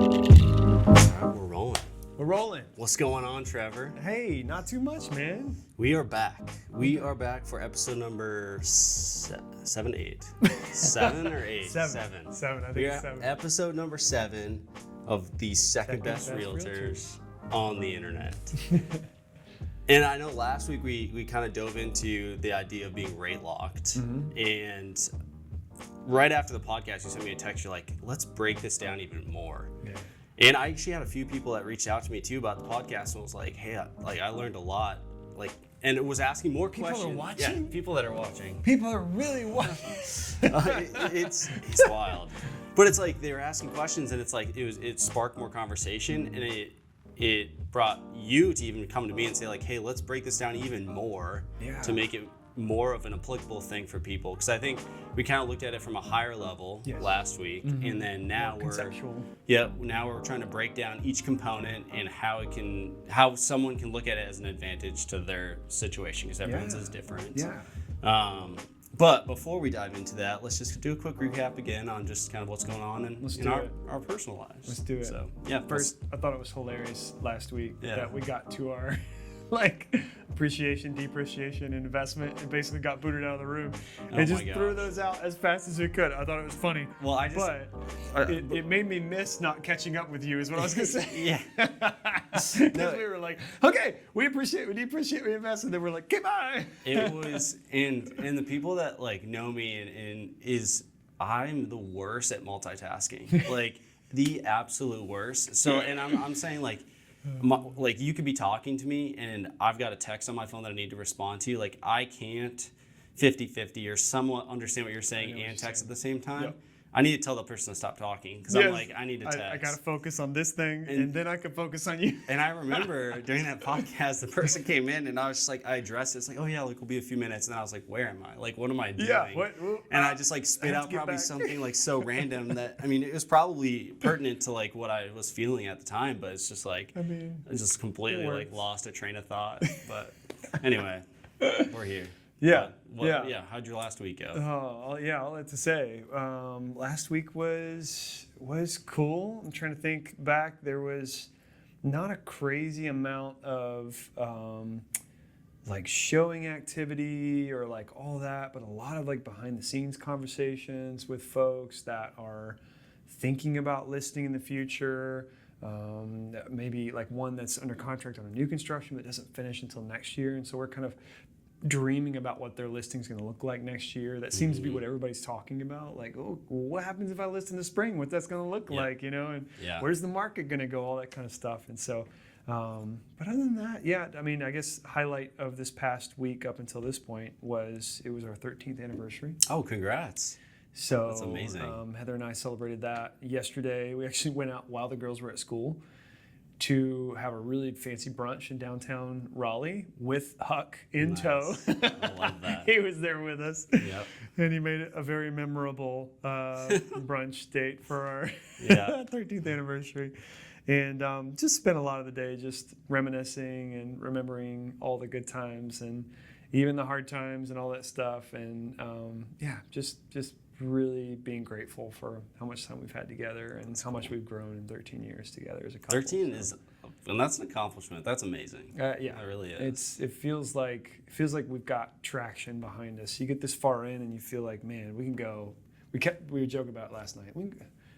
We're rolling. We're rolling. What's going on, Trevor? Hey, not too much, man. We are back. We are back for episode number 7, 8. 7 or 8? Seven. I think We are it's 7. episode number 7 of the second best realtors on the internet. And I know last week we kind of dove into the idea of being rate locked. Mm-hmm. And right after the podcast, you sent me a text. You're like, let's break this down even more. Yeah. And I actually had a few people that reached out to me too about the podcast and was like, hey, I learned a lot. And it was asking more questions. People are watching? Yeah, people that are watching. People are really watching. It's wild. But it's like they were asking questions and it's like it sparked more conversation, and it brought you to even come to me and say like, hey, let's break this down even more to make it more of an applicable thing for people. Because I think we kind of looked at it from a higher level last week, and then now we're trying to break down each component and how someone can look at it as an advantage to their situation, because everyone's is different. But before we dive into that, let's just do a quick recap again on just kind of what's going on in our personal lives. Let's do it. So, first, I thought it was hilarious last week that we got to our appreciation, depreciation, and investment, and basically got booted out of the room and just threw those out as fast as we could. I thought it was funny. Well, it made me miss not catching up with you, is what I was gonna say. Because we were like, okay, we appreciate, we depreciate, we invest, and then we're like, okay, bye. It was, and the people that know me and I'm the worst at multitasking, the absolute worst. So, and I'm saying you could be talking to me and I've got a text on my phone that I need to respond to. I can't 50-50 or somewhat understand what you're saying and text at the same time. Yep. I need to tell the person to stop talking because I'm like, I need to text. I got to focus on this thing and then I can focus on you. And I remember during that podcast, the person came in and I was just like, I addressed it. It's like, oh yeah, we'll be a few minutes. And then I was like, where am I? What am I doing? And I just spit out probably something so random that, it was probably pertinent to what I was feeling at the time, but it's just I just completely lost a train of thought. But anyway, we're here. How'd your last week go? All that to say. Last week was cool. I'm trying to think back. There was not a crazy amount of showing activity or all that, but a lot of behind the scenes conversations with folks that are thinking about listing in the future. Maybe one that's under contract on a new construction but doesn't finish until next year, and so we're kind of dreaming about what their listing's going to look like next year. That seems to be what everybody's talking about. What happens if I list in the spring? What's that's going to look like, and where's the market going to go? All that kind of stuff. And so, but other than that, I guess highlight of this past week up until this point was our 13th anniversary. Oh, congrats. So that's amazing. Heather and I celebrated that yesterday. We actually went out while the girls were at school to have a really fancy brunch in downtown Raleigh with Huck in tow. I love that. He was there with us. Yep. And he made it a very memorable brunch date for our 13th anniversary. And just spent a lot of the day just reminiscing and remembering all the good times and even the hard times and all that stuff. And just really being grateful for how much time we've had together and how much we've grown in 13 years together as a couple. 13 is, and that's an accomplishment. That's amazing. It really is. It feels like we've got traction behind us. You get this far in and you feel like, man, we can go. We were joking about it last night.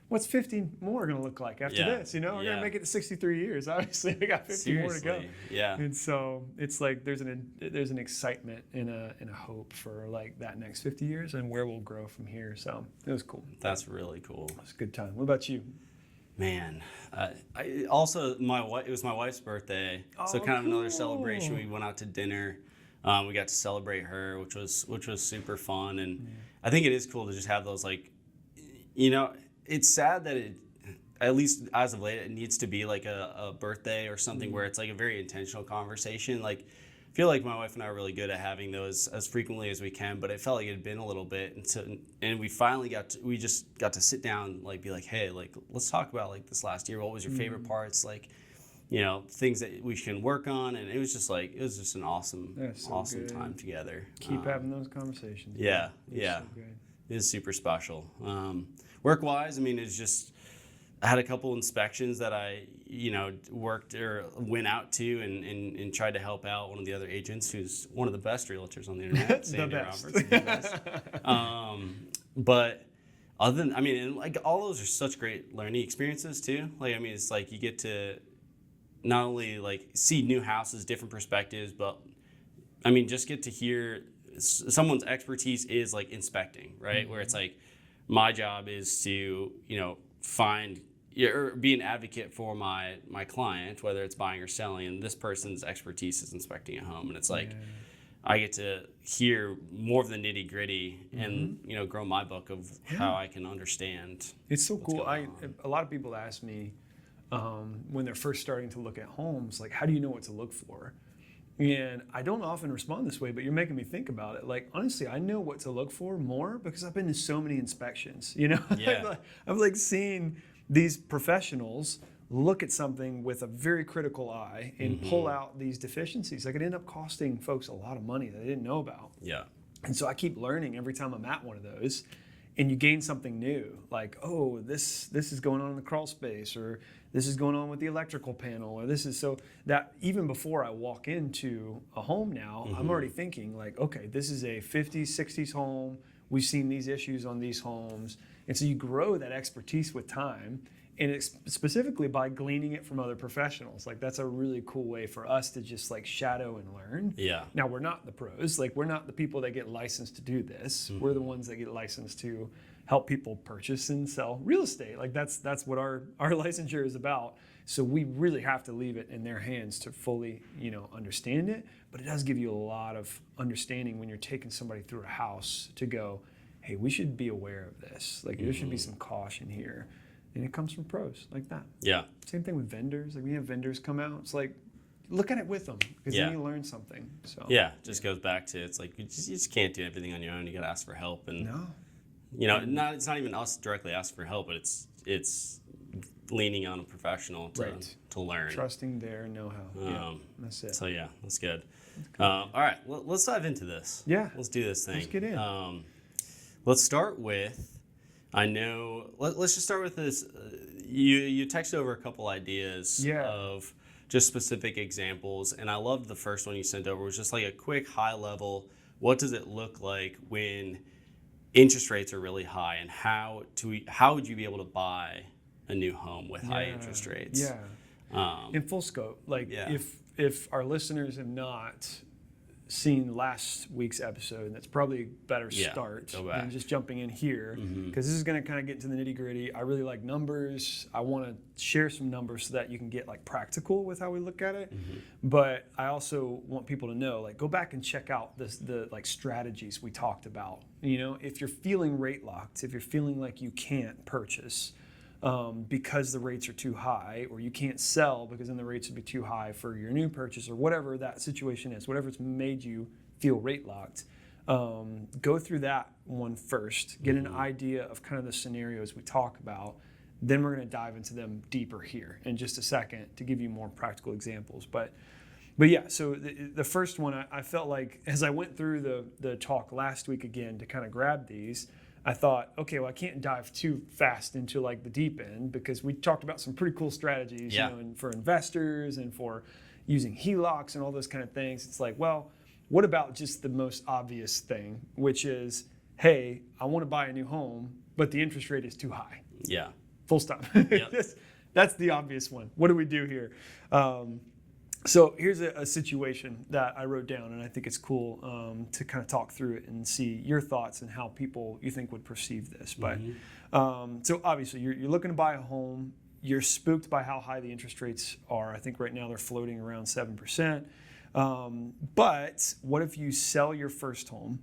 What's 50 more going to look like after this? We're going to make it to 63 years. Obviously, we got 50 more to go. Yeah. And so it's there's an excitement and a hope for that next 50 years and where we'll grow from here. So it was cool. That's really cool. It was a good time. What about you? Man, it was my wife's birthday, so kind of another celebration. We went out to dinner. We got to celebrate her, which was super fun, and I think it is cool to just have those It's sad that at least as of late, it needs to be a birthday or something where it's a very intentional conversation. I feel like my wife and I are really good at having those as frequently as we can, but it felt like it had been a little bit, and we finally we just got to sit down, be like, hey, let's talk about this last year. What was your favorite parts? Things that we can work on, and it was just an awesome time together. Keep having those conversations. Yeah. So it is super special. Work-wise, it's just had a couple inspections that I, worked or went out to and tried to help out one of the other agents who's one of the best realtors on the internet, Sandy best. Roberts. The best. But other than, and like all those are such great learning experiences too. Like, it's like you get to not only like see new houses, different perspectives, but just get to hear someone's expertise is like inspecting, right? Mm-hmm. Where it's like my job is to, find or be an advocate for my client, whether it's buying or selling, and this person's expertise is inspecting a home. And it's like, I get to hear more of the nitty gritty and, grow my book of how I can understand. It's so cool. A lot of people ask me when they're first starting to look at homes, like, how do you know what to look for? And I don't often respond this way, but you're making me think about it. Like, honestly, I know what to look for more because I've been to so many inspections, Yeah. I've like seen these professionals look at something with a very critical eye and pull out these deficiencies. Like, it ended up costing folks a lot of money that they didn't know about. Yeah. And so I keep learning every time I'm at one of those. And you gain something new, like, oh, this is going on in the crawl space, or this is going on with the electrical panel, or this is, so that even before I walk into a home now, I'm already thinking like, okay, this is a 50s, 60s home. We've seen these issues on these homes. And so you grow that expertise with time, and it's specifically by gleaning it from other professionals. Like, that's a really cool way for us to just like shadow and learn. Yeah. Now, we're not the pros. Like, we're not the people that get licensed to do this. We're the ones that get licensed to help people purchase and sell real estate. Like, that's what our licensure is about. So we really have to leave it in their hands to fully, understand it. But it does give you a lot of understanding when you're taking somebody through a house to go, hey, we should be aware of this. Like, there should be some caution here. And it comes from pros like that. Yeah. Same thing with vendors. Like, when you have vendors come out, it's like, look at it with them, because then you learn something. So just goes back to, it's like you just can't do everything on your own. You got to ask for help, and it's not even us directly asking for help, but it's leaning on a professional to learn, trusting their know-how. That's it. So that's good. All right, let's dive into this. Yeah, let's do this thing. Let's get in. Let's start with. Let's just start with this. You texted over a couple ideas of just specific examples, and I loved the first one you sent over. It was just like a quick high level. What does it look like when interest rates are really high, and how would you be able to buy a new home with high interest rates? In full scope. Like, if our listeners have not seen last week's episode, that's probably a better start than just jumping in here, because this is going to kind of get into the nitty gritty. I really like numbers. I want to share some numbers so that you can get like practical with how we look at it. But I also want people to know, like, go back and check out the like strategies we talked about. If you're feeling rate locked, if you're feeling like you can't purchase because the rates are too high, or you can't sell because then the rates would be too high for your new purchase, or whatever that situation is, whatever's made you feel rate locked, go through that one first, get an idea of kind of the scenarios we talk about. Then we're going to dive into them deeper here in just a second to give you more practical examples. But yeah, so the first one, I felt like as I went through the talk last week again to kind of grab these, I thought, okay, well, I can't dive too fast into like the deep end, because we talked about some pretty cool strategies, and for investors and for using HELOCs and all those kind of things. It's like, well, what about just the most obvious thing, which is, hey, I want to buy a new home, but the interest rate is too high. Yeah. Full stop. That's the obvious one. What do we do here? So here's a situation that I wrote down, and I think it's cool to kind of talk through it and see your thoughts and how people you think would perceive this. But so obviously you're looking to buy a home. You're spooked by how high the interest rates are. I think right now they're floating around 7%. But what if you sell your first home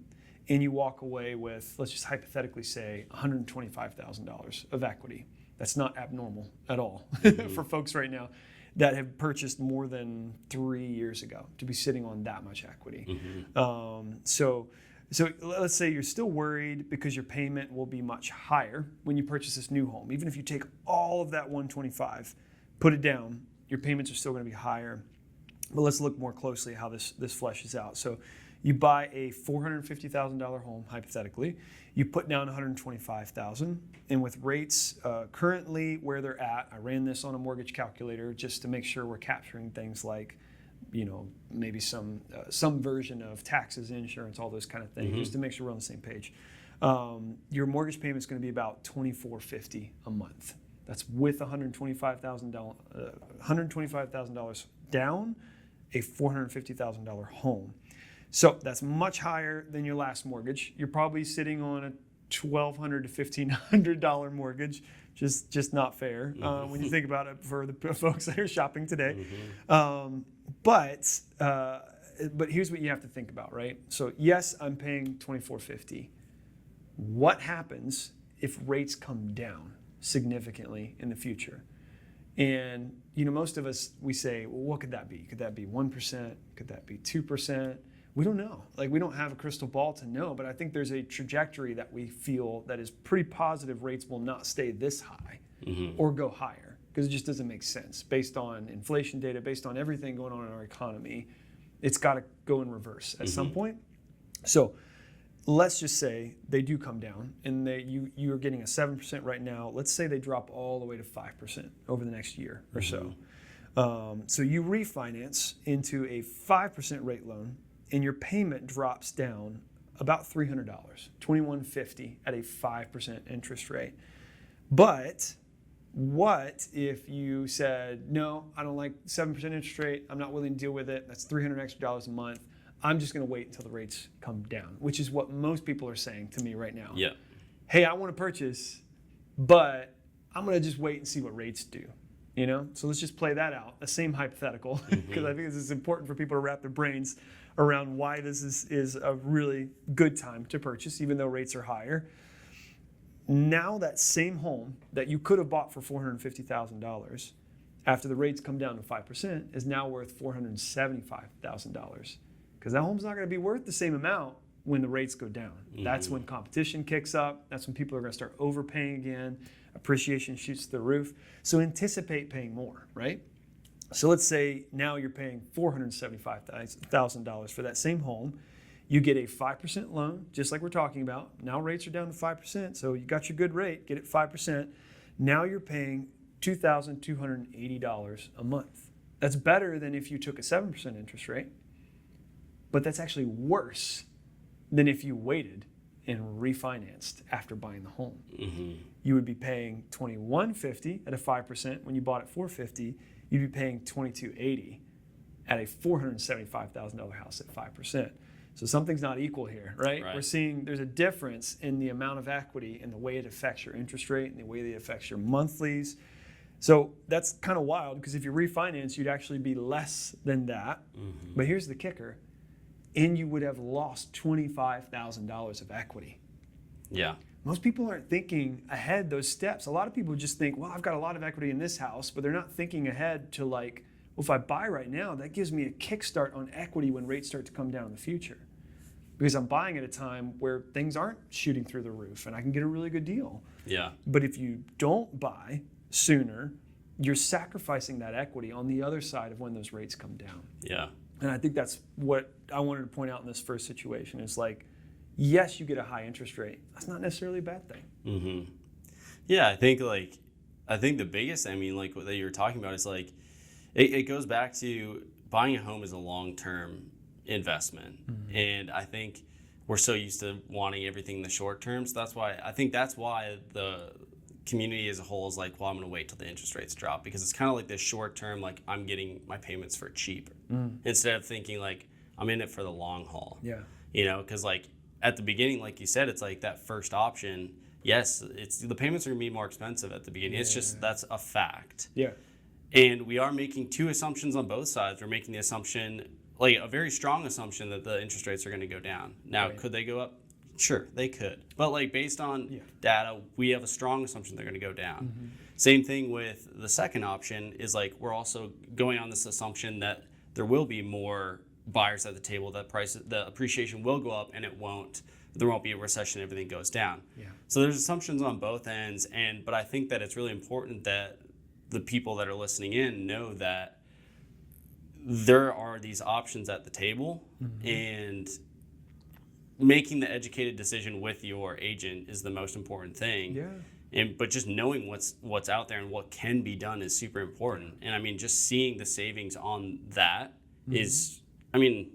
and you walk away with, let's just hypothetically say, $125,000 of equity? That's not abnormal at all for folks right now that have purchased more than 3 years ago to be sitting on that much equity. So let's say you're still worried because your payment will be much higher when you purchase this new home. Even if you take all of that 125, put it down, your payments are still going to be higher. But let's look more closely at how this fleshes out. So You buy a $450,000 home, hypothetically. You put down $125,000, and with rates currently where they're at, I ran this on a mortgage calculator just to make sure we're capturing things like, maybe some version of taxes, insurance, all those kind of things, just to make sure we're on the same page. Your mortgage payment is going to be about $2,450 a month. That's with $125,000 down, a $450,000 home. So that's much higher than your last mortgage. You're probably sitting on a $1,200 to $1,500 mortgage, just not fair when you think about it for the folks that are shopping today. But here's what you have to think about, right? So yes, I'm paying $2,450. What happens if rates come down significantly in the future? And most of us, we say, well, what could that be? Could that be 1%? Could that be 2%? We don't know. We don't have a crystal ball to know, but I think there's a trajectory that we feel that is pretty positive. Rates will not stay this high or go higher, because it just doesn't make sense based on inflation data, based on everything going on in our economy. It's got to go in reverse at some point. So let's just say they do come down, and you're getting a 7% right now. Let's say they drop all the way to 5% over the next year or so. So you refinance into a 5% rate loan, and your payment drops down about $300, $2,150 at a 5% interest rate. But what if you said, no, I don't like 7% interest rate. I'm not willing to deal with it. That's $300 extra a month. I'm just going to wait until the rates come down, which is what most people are saying to me right now. Yeah. Hey, I want to purchase, but I'm going to just wait and see what rates do. So let's just play that out, the same hypothetical, because I think this is important for people to wrap their brains around why this is a really good time to purchase, even though rates are higher. Now that same home that you could have bought for $450,000 after the rates come down to 5% is now worth $475,000, because that home's not going to be worth the same amount when the rates go down. That's when competition kicks up. That's when people are going to start overpaying again. Appreciation shoots to the roof. So anticipate paying more, right? So let's say now you're paying $475,000 for that same home. You get a 5% loan, just like we're talking about. Now rates are down to 5%, so you got your good rate, get it 5%. Now you're paying $2,280 a month. That's better than if you took a 7% interest rate, but that's actually worse than if you waited and refinanced after buying the home. You would be paying $2,150 at a 5% when you bought at $450. You'd be paying $2,280 at a $475,000 house at 5%. So something's not equal here, right? We're seeing there's a difference in the amount of equity and the way it affects your interest rate and the way it affects your monthlies. So that's kind of wild, because if you refinance, you'd actually be less than that. But here's the kicker. And you would have lost $25,000 of equity. Yeah. Most people aren't thinking ahead those steps. A lot of people just think, well, I've got a lot of equity in this house, but they're not thinking ahead to well, if I buy right now, that gives me a kickstart on equity when rates start to come down in the future. Because I'm buying at a time where things aren't shooting through the roof and I can get a really good deal. Yeah. But if you don't buy sooner, you're sacrificing that equity on the other side of when those rates come down. Yeah. And I think that's what I wanted to point out in this first situation. Is yes, you get a high interest rate. That's not necessarily a bad thing. Yeah, I think the biggest, what that you were talking about is it goes back to buying a home is a long-term investment. And I think we're so used to wanting everything in the short term. So that's why the community as a whole is well, I'm going to wait till the interest rates drop, because it's kind of this short term, I'm getting my payments for cheap, instead of thinking I'm in it for the long haul. Yeah. Because at the beginning, like you said, it's that first option. Yes, the payments are going to be more expensive at the beginning. It's just, that's a fact. Yeah. And we are making two assumptions on both sides. We're making the assumption, a very strong assumption, that the interest rates are going to go down. Now, could they go up? Sure, they could. But based on data, we have a strong assumption they're going to go down. Same thing with the second option is we're also going on this assumption that there will be more buyers at the table, that the appreciation will go up, and there won't be a recession, everything goes down. Yeah. So there's assumptions on both ends, but I think that it's really important that the people that are listening in know that there are these options at the table, and making the educated decision with your agent is the most important thing. Yeah. But just knowing what's out there and what can be done is super important. And I mean, just seeing the savings on that is, I mean,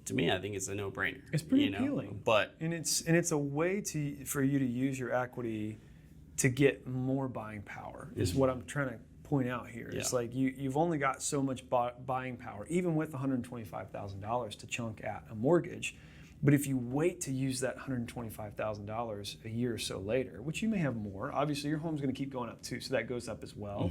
to me, I think it's a no-brainer. It's pretty appealing. But and it's a way for you to use your equity to get more buying power. Is what I'm trying to point out here. Yeah. It's like you've only got so much buying power, even with $125,000 to chunk at a mortgage. But if you wait to use that $125,000 a year or so later, which you may have more, obviously your home's going to keep going up too, so that goes up as well.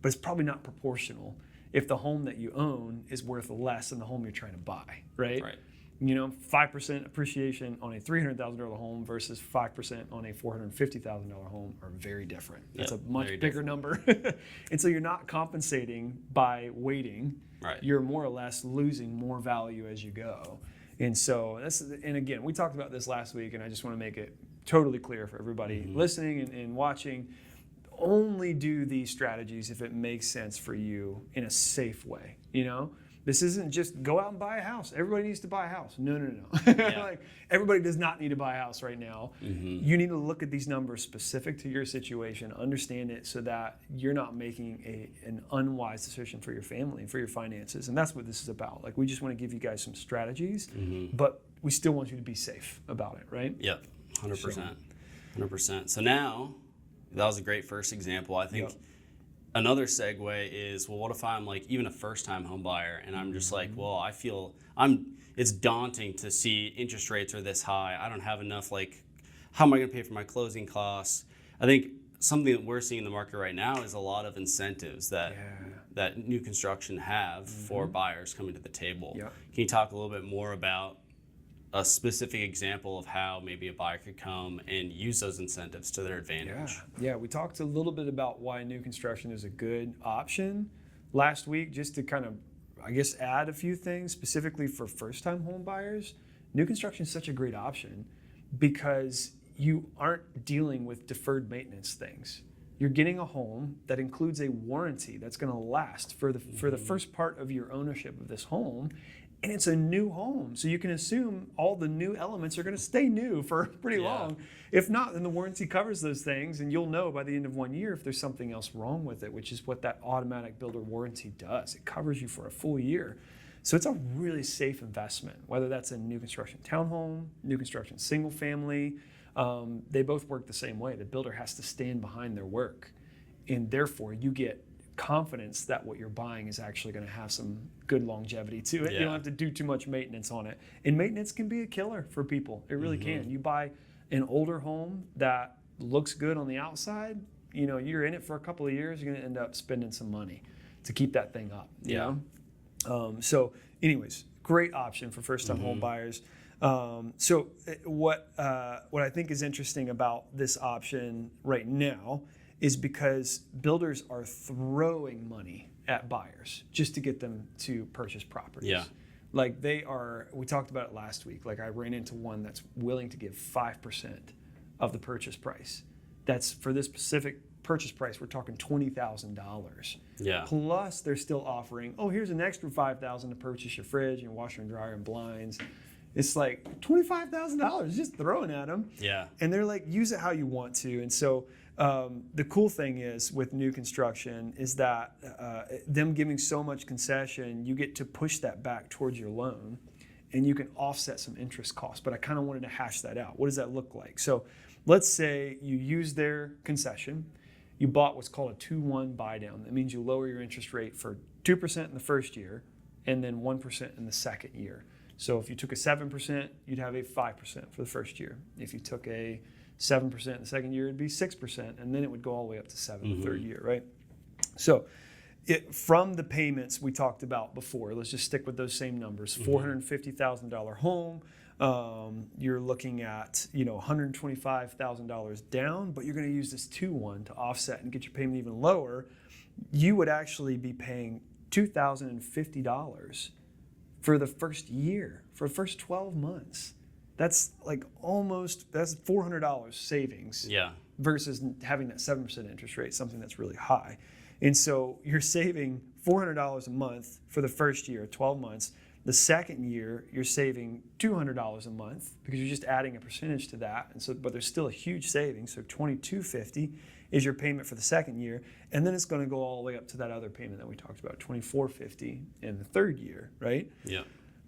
But it's probably not proportional if the home that you own is worth less than the home you're trying to buy, right? Right. 5% appreciation on a $300,000 home versus 5% on a $450,000 home are very different. That's a much bigger number. And so you're not compensating by waiting. Right. You're more or less losing more value as you go. And so and again, we talked about this last week, and I just want to make it totally clear for everybody listening and watching. Only do these strategies if it makes sense for you in a safe way. This isn't just go out and buy a house. Everybody needs to buy a house. No. Like, everybody does not need to buy a house right now. You need to look at these numbers specific to your situation, understand it so that you're not making an unwise decision for your family and for your finances. And that's what this is about. Like, we just want to give you guys some strategies, but we still want you to be safe about it, right? Yep, 100%. 100%. So now, that was a great first example. I think another segue is, well, what if I'm like even a first-time home buyer and I'm just like, well, I feel it's daunting to see interest rates are this high. I don't have enough, like, how am I going to pay for my closing costs? I think something that we're seeing in the market right now is a lot of incentives that new construction have for buyers coming to the table. Yeah. Can you talk a little bit more about a specific example of how maybe a buyer could come and use those incentives to their advantage? Yeah, we talked a little bit about why new construction is a good option last week, just to kind of, I guess, add a few things specifically for first-time home buyers. New construction is such a great option because you aren't dealing with deferred maintenance things. You're getting a home that includes a warranty that's going to last for the first part of your ownership of this home. And it's a new home, so you can assume all the new elements are going to stay new for pretty long. If not, then the warranty covers those things, and you'll know by the end of 1 year if there's something else wrong with it, which is what that automatic builder warranty does. It covers you for a full year. So it's a really safe investment, whether that's a new construction townhome, new construction single family. They both work the same way. The builder has to stand behind their work, and therefore you get confidence that what you're buying is actually going to have some good longevity to it. You don't have to do too much maintenance on it. And maintenance can be a killer for people. It really can. You buy an older home that looks good on the outside, you're in it for a couple of years, you're going to end up spending some money to keep that thing up. You know? So anyways, great option for first-time home buyers. So what I think is interesting about this option right now is because builders are throwing money at buyers just to get them to purchase properties. Yeah. Like we talked about it last week. Like, I ran into one that's willing to give 5% of the purchase price. That's for this specific purchase price, we're talking $20,000. Yeah. Plus they're still offering, here's an extra $5,000 to purchase your fridge and washer and dryer and blinds. It's like $25,000 just throwing at them. Yeah. And they're like, use it how you want to. And so the cool thing is with new construction is that them giving so much concession, you get to push that back towards your loan and you can offset some interest costs. But I kind of wanted to hash that out. What does that look like? So let's say you use their concession. You bought what's called a 2-1 buy down. That means you lower your interest rate for 2% in the first year and then 1% in the second year. So if you took a 7%, you'd have a 5% for the first year. If you took a 7% in the second year, it'd be 6%, and then it would go all the way up to 7% the third year, right? So from the payments we talked about before, let's just stick with those same numbers. $450,000 home, you're looking at $125,000 down, but you're going to use this 2-1 to offset and get your payment even lower. You would actually be paying $2,050 for the first year, for the first 12 months. That's like that's $400 savings versus having that 7% interest rate, something that's really high. And so you're saving $400 a month for the first year, 12 months. The second year, you're saving $200 a month because you're just adding a percentage to that. And so, but there's still a huge savings. So $2,250 is your payment for the second year. And then it's going to go all the way up to that other payment that we talked about, $2,450 in the third year, right? Yeah.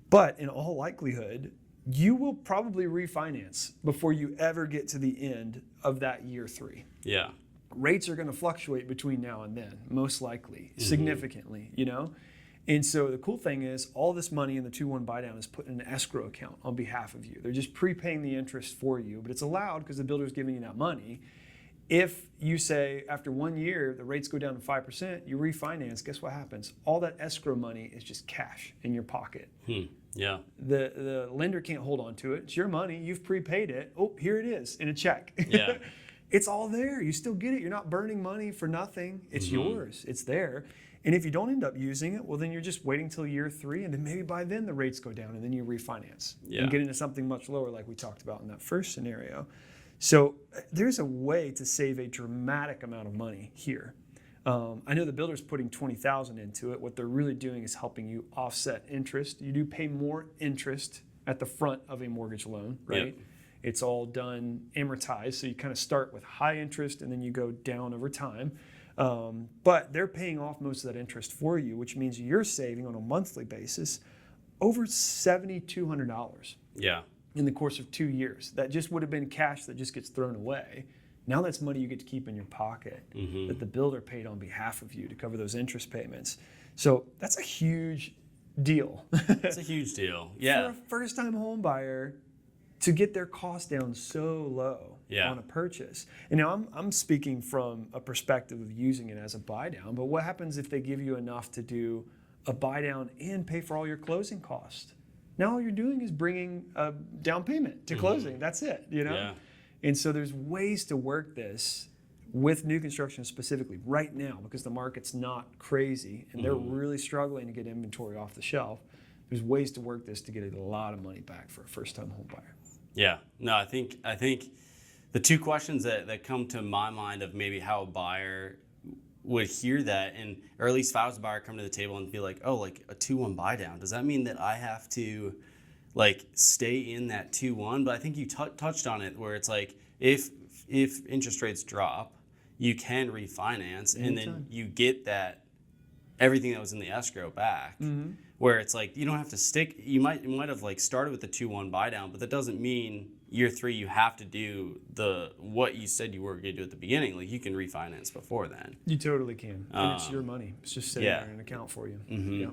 But in all likelihood, you will probably refinance before you ever get to the end of that year 3. Yeah. Rates are going to fluctuate between now and then, most likely, significantly, you know? And so the cool thing is all this money in the 2-1 buy down is put in an escrow account on behalf of you. They're just prepaying the interest for you, but it's allowed because the builder's giving you that money. If you say after 1 year, the rates go down to 5%, you refinance, guess what happens? All that escrow money is just cash in your pocket. Yeah. The lender can't hold on to it. It's your money. You've prepaid it. Oh, here it is in a check. Yeah. It's all there. You still get it. You're not burning money for nothing. It's yours. It's there. And if you don't end up using it, well, then you're just waiting till year 3, and then maybe by then the rates go down, and then you refinance and get into something much lower like we talked about in that first scenario. So there's a way to save a dramatic amount of money here. I know the builder's putting $20,000 into it. What they're really doing is helping you offset interest. You do pay more interest at the front of a mortgage loan, right? Yep. It's all done amortized, so you kind of start with high interest and then you go down over time. But they're paying off most of that interest for you, which means you're saving on a monthly basis over $7,200 in the course of 2 years. That just would have been cash that just gets thrown away. Now that's money you get to keep in your pocket that the builder paid on behalf of you to cover those interest payments. So that's a huge deal. It's a huge deal. Yeah. For a first-time home buyer to get their cost down so low on a purchase. And now I'm speaking from a perspective of using it as a buy down, but what happens if they give you enough to do a buy down and pay for all your closing costs? Now all you're doing is bringing a down payment to closing. That's it, you know? Yeah. And so there's ways to work this with new construction specifically right now because the market's not crazy and they're really struggling to get inventory off the shelf. There's ways to work this to get a lot of money back for a first-time home buyer. Yeah. No, I think the two questions that come to my mind of maybe how a buyer would hear that, and or at least if I was a buyer, come to the table and be like, oh, like a 2-1 buy down, does that mean that I have to like stay in that 2-1? But I think you touched on it where it's like if interest rates drop, you can refinance and then you get that everything that was in the escrow back. Where it's like you don't have to stick. You might have like started with the 2-1 buy down, but that doesn't mean year 3 you have to do what you said you were going to do at the beginning. Like you can refinance before then. You totally can, and it's your money. It's just sitting there in an account for you. Yeah.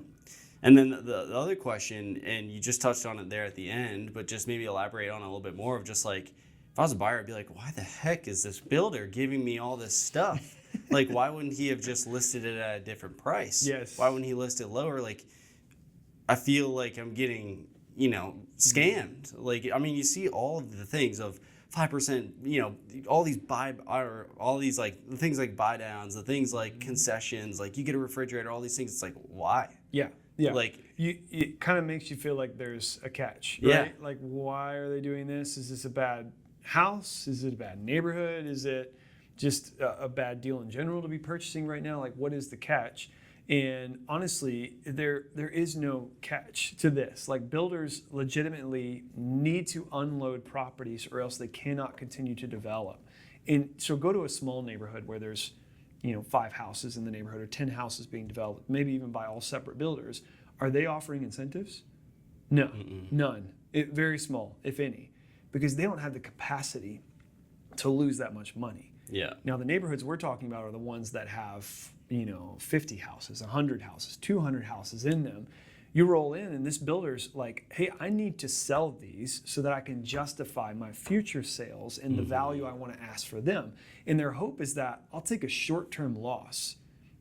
And then the other question, and you just touched on it there at the end, but just maybe elaborate on it a little bit more of just like, if I was a buyer, I'd be like, why the heck is this builder giving me all this stuff? Like, why wouldn't he have just listed it at a different price? Yes. Why wouldn't he list it lower? Like, I feel like I'm getting, scammed. Like, I mean, you see all of the things of 5%, all these the things like buy downs, the things like concessions, like you get a refrigerator, all these things. It's like, why? Yeah. Like it kind of makes you feel like there's a catch, right? Yeah. Like, why are they doing this? Is this a bad house? Is it a bad neighborhood? Is it just a bad deal in general to be purchasing right now? Like, what is the catch? And honestly, there is no catch to this. Like, builders legitimately need to unload properties or else they cannot continue to develop. And so go to a small neighborhood where there's 5 houses in the neighborhood or 10 houses being developed, maybe even by all separate builders. Are they offering incentives? No, none. Very small, if any, because they don't have the capacity to lose that much money. Yeah. Now, the neighborhoods we're talking about are the ones that have, 50 houses, 100 houses, 200 houses in them. You roll in and this builder's like, hey, I need to sell these so that I can justify my future sales and the value I want to ask for them. And their hope is that I'll take a short-term loss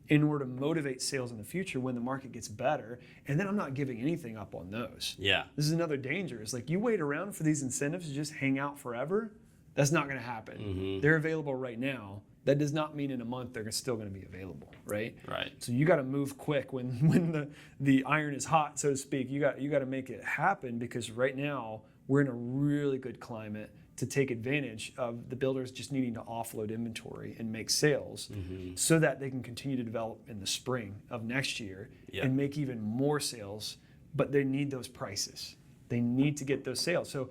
in order to motivate sales in the future when the market gets better, and then I'm not giving anything up on those. Yeah. This is another danger. It's like you wait around for these incentives to just hang out forever. That's not going to happen. They're available right now. That does not mean in a month they're still going to be available, right? Right. So you got to move quick when the iron is hot, so to speak. You got to make it happen because right now we're in a really good climate to take advantage of the builders just needing to offload inventory and make sales so that they can continue to develop in the spring of next year and make even more sales but they need those prices. They need to get those sales. So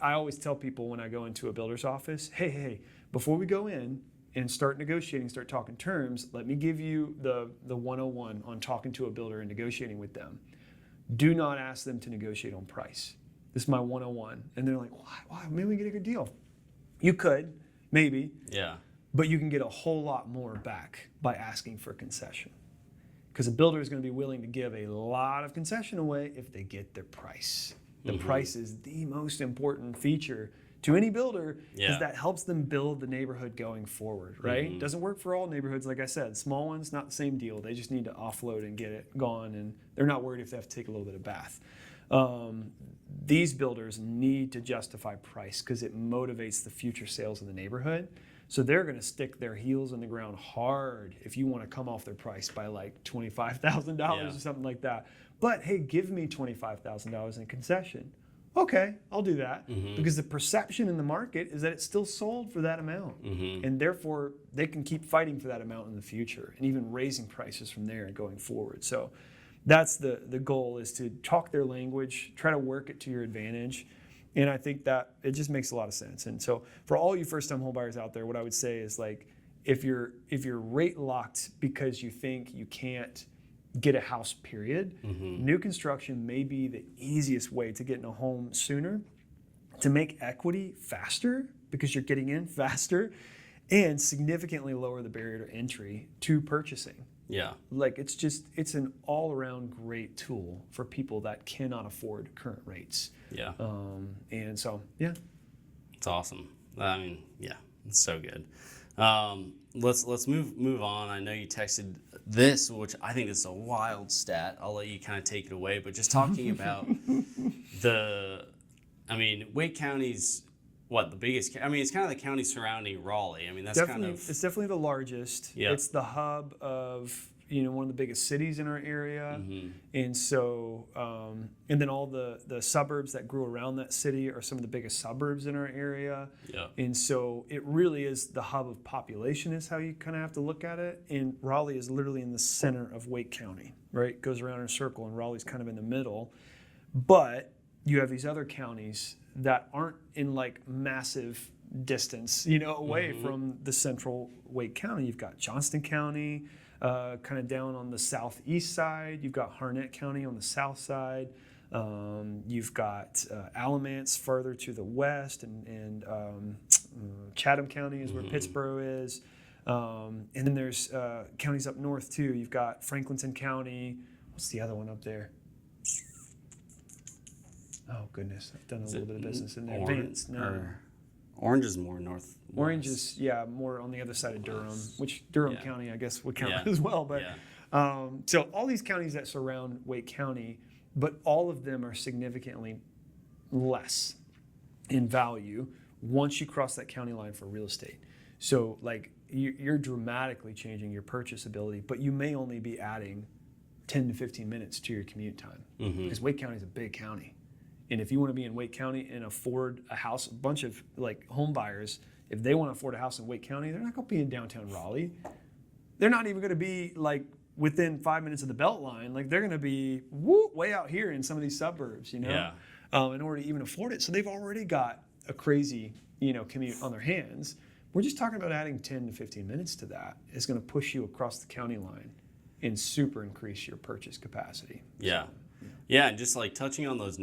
I always tell people when I go into a builder's office, hey, before we go in and start negotiating, start talking terms, let me give you the 101 on talking to a builder and negotiating with them. Do not ask them to negotiate on price. This is my 101. And they're like, why? Maybe we get a good deal. You could, maybe. Yeah. But you can get a whole lot more back by asking for concession. Because a builder is going to be willing to give a lot of concession away if they get their price. The price is the most important feature to any builder because that helps them build the neighborhood going forward, right? Doesn't work for all neighborhoods, like I said. Small ones, not the same deal. They just need to offload and get it gone, and they're not worried if they have to take a little bit of bath. These builders need to justify price because it motivates the future sales of the neighborhood. So they're going to stick their heels in the ground hard if you want to come off their price by like $25,000 or something like that. But hey, give me $25,000 in concession. Okay, I'll do that because the perception in the market is that it's still sold for that amount. And therefore, they can keep fighting for that amount in the future and even raising prices from there and going forward. So that's the goal, is to talk their language, try to work it to your advantage. And I think that it just makes a lot of sense. And so for all you first-time home buyers out there, what I would say is, like, if you're rate locked because you think you can't get a house, period, new construction may be the easiest way to get in a home sooner, to make equity faster because you're getting in faster, and significantly lower the barrier to entry to purchasing. Yeah. Like, it's an all-around great tool for people that cannot afford current rates. Yeah. And so, yeah. It's awesome. I mean, yeah, it's so good. Let's move on. I know you texted this, which I think is a wild stat. I'll let you kind of take it away, but just talking about Wake County's the biggest? I mean, it's kind of the county surrounding Raleigh. I mean, that's it's definitely the largest. Yeah. It's the hub of, one of the biggest cities in our area. And so, and then all the suburbs that grew around that city are some of the biggest suburbs in our area. Yeah. And so it really is the hub of population, is how you kind of have to look at it. And Raleigh is literally in the center of Wake County, right? It goes around in a circle, and Raleigh's kind of in the middle. But you have these other counties that aren't in like massive distance, away from the central Wake County. You've got Johnston County, kind of down on the southeast side. You've got Harnett County on the south side. You've got Alamance further to the west, and Chatham County is where Pittsburgh is. And then there's counties up north too. You've got Franklinton County. What's the other one up there? Oh goodness, I've done a little bit of business in there. Orange is more north. Orange is more on the other side of Durham, which Durham County I guess would count as well. But so all these counties that surround Wake County, but all of them are significantly less in value once you cross that county line for real estate. So like you're dramatically changing your purchase ability, but you may only be adding 10 to 15 minutes to your commute time because Wake County is a big county. And if you want to be in Wake County and afford a house, a bunch of like home buyers, if they want to afford a house in Wake County, they're not going to be in downtown Raleigh. They're not even going to be like within 5 minutes of the Beltline. Like they're going to be way out here in some of these suburbs, in order to even afford it. So they've already got a crazy, commute on their hands. We're just talking about adding 10 to 15 minutes to that. It's going to push you across the county line and super increase your purchase capacity. Yeah. Yeah, and just like touching on those,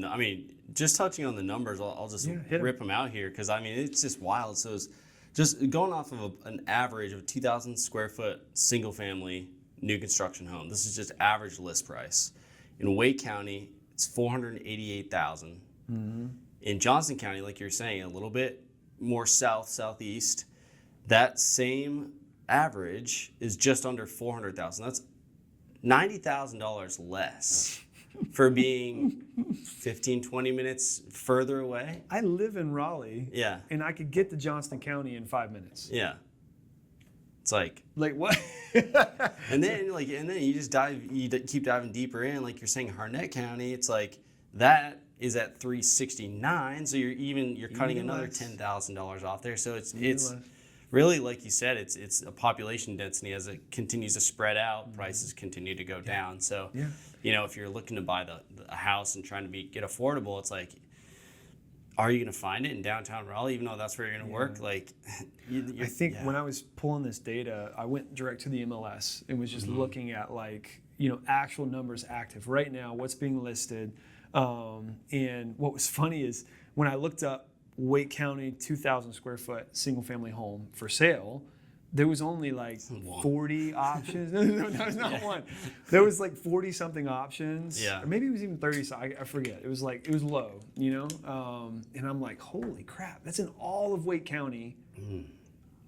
just touching on the numbers, I'll just rip them out here because, it's just wild. So it's just going off of an average of a 2,000 square foot single family new construction home. This is just average list price. In Wake County, it's $488,000. In Johnston County, like you're saying, a little bit more southeast, that same average is just under $400,000. That's $90,000 less. For being 15, 20 minutes further away. I live in Raleigh. Yeah. And I could get to Johnston County in 5 minutes. Yeah. It's like what? and then you just keep diving deeper in, like you're saying Harnett County, it's like that is at 369, so you're cutting another $10,000 off there. So it's really, like you said, it's a population density. As it continues to spread out, prices continue to go down. So, if you're looking to buy a house and trying to get affordable, it's like, are you going to find it in downtown Raleigh, even though that's where you're going to work? Like, I think when I was pulling this data, I went direct to the MLS and was just looking at actual numbers active right now, what's being listed. And what was funny is when I looked up Wake County 2,000 square foot single family home for sale, there was only 40 options. No, it's not one. There was 40 something options. Yeah. Or maybe it was even 30. So I forget. It was it was low, and I'm like, holy crap, that's in all of Wake County.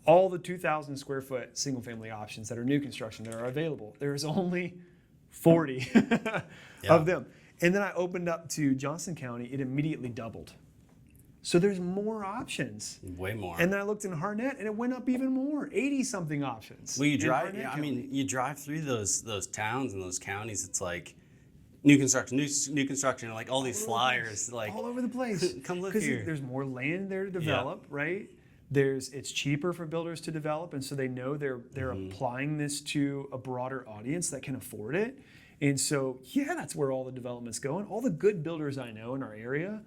All the 2,000 square foot single family options that are new construction that are available. There's only 40 of them. And then I opened up to Johnston County, it immediately doubled. So there's more options. Way more. And then I looked in Harnett and it went up even more, 80 something options. Well, you drive, you drive through those towns and those counties, it's like new construction, like all these flyers, all over the place. Come live here. Because there's more land there to develop, right? It's cheaper for builders to develop, and so they know they're applying this to a broader audience that can afford it. And so, that's where all the development's going. All the good builders I know in our area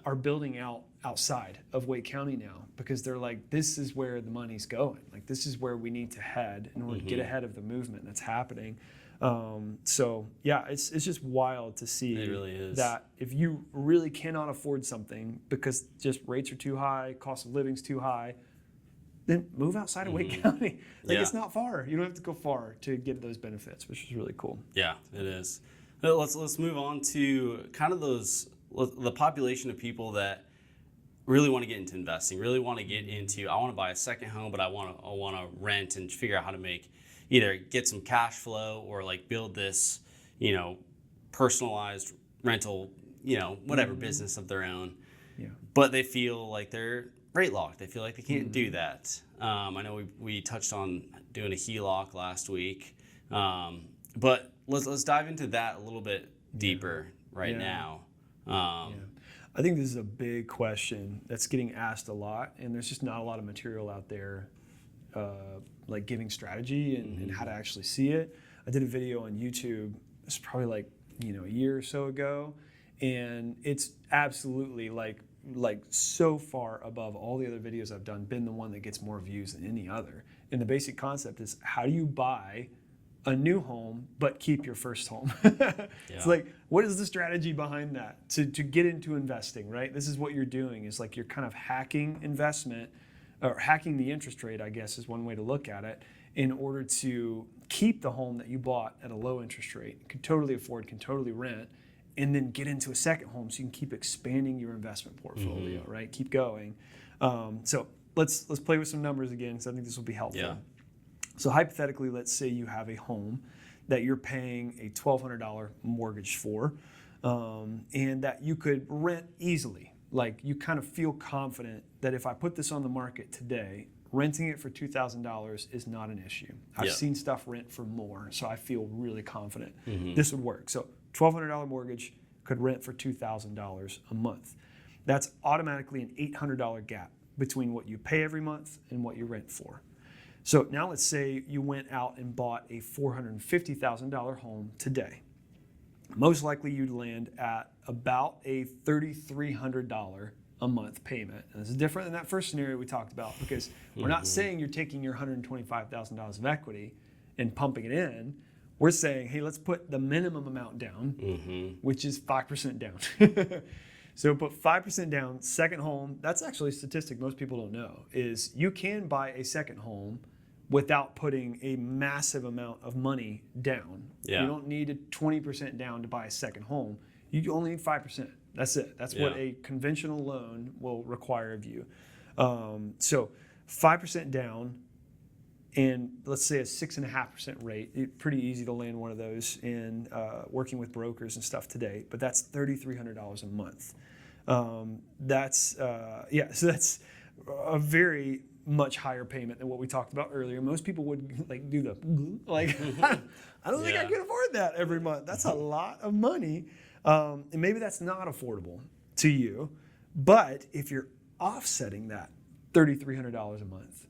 are building outside of Wake County now because they're like, this is where the money's going. Like, this is where we need to head in order to get ahead of the movement that's happening. It's just wild to see it really is. That if you really cannot afford something because just rates are too high, cost of living's too high, then move outside of Wake County. It's not far. You don't have to go far to get those benefits, which is really cool. Yeah, it is. Let's move on to kind of the population of people that really want to get into investing, really want to get into, I want to buy a second home, but I want to rent and figure out how to either get some cash flow or build this, personalized rental, whatever business of their own. Yeah. But they feel like they're rate locked. They feel like they can't do that. I know we touched on doing a HELOC last week, but let's dive into that a little bit deeper now. I think this is a big question that's getting asked a lot, and there's just not a lot of material out there, giving strategy and how to actually see it. I did a video on YouTube. It's probably a year or so ago, and it's absolutely so far above all the other videos I've done, been the one that gets more views than any other. And the basic concept is, how do you buy a new home but keep your first home? It's what is the strategy behind that to get into investing, right? This is what you're doing, is you're kind of hacking investment, or hacking the interest rate, I guess is one way to look at it, in order to keep the home that you bought at a low interest rate, can totally afford, can totally rent, and then get into a second home so you can keep expanding your investment portfolio, right? Keep going. So let's play with some numbers again, because I think this will be helpful. Yeah. So hypothetically, let's say you have a home that you're paying a $1,200 mortgage for, and that you could rent easily. You kind of feel confident that if I put this on the market today, renting it for $2,000 is not an issue. I've seen stuff rent for more, so I feel really confident this would work. So $1,200 mortgage could rent for $2,000 a month. That's automatically an $800 gap between what you pay every month and what you rent for. So now let's say you went out and bought a $450,000 home today. Most likely you'd land at about a $3,300 a month payment. And this is different than that first scenario we talked about, because we're not saying you're taking your $125,000 of equity and pumping it in. We're saying, hey, let's put the minimum amount down, which is 5% down. So put 5% down, second home. That's actually a statistic most people don't know, is you can buy a second home without putting a massive amount of money down. Yeah. You don't need a 20% down to buy a second home. You only need 5%. That's it. That's what a conventional loan will require of you. So 5% down, and let's say a 6.5% rate. Pretty easy to land one of those in working with brokers and stuff today, but that's $3,300 a month. So that's a very much higher payment than what we talked about earlier. Most people would do the I don't think I can afford that every month. That's a lot of money, and maybe that's not affordable to you. But if you're offsetting that $3,300 a month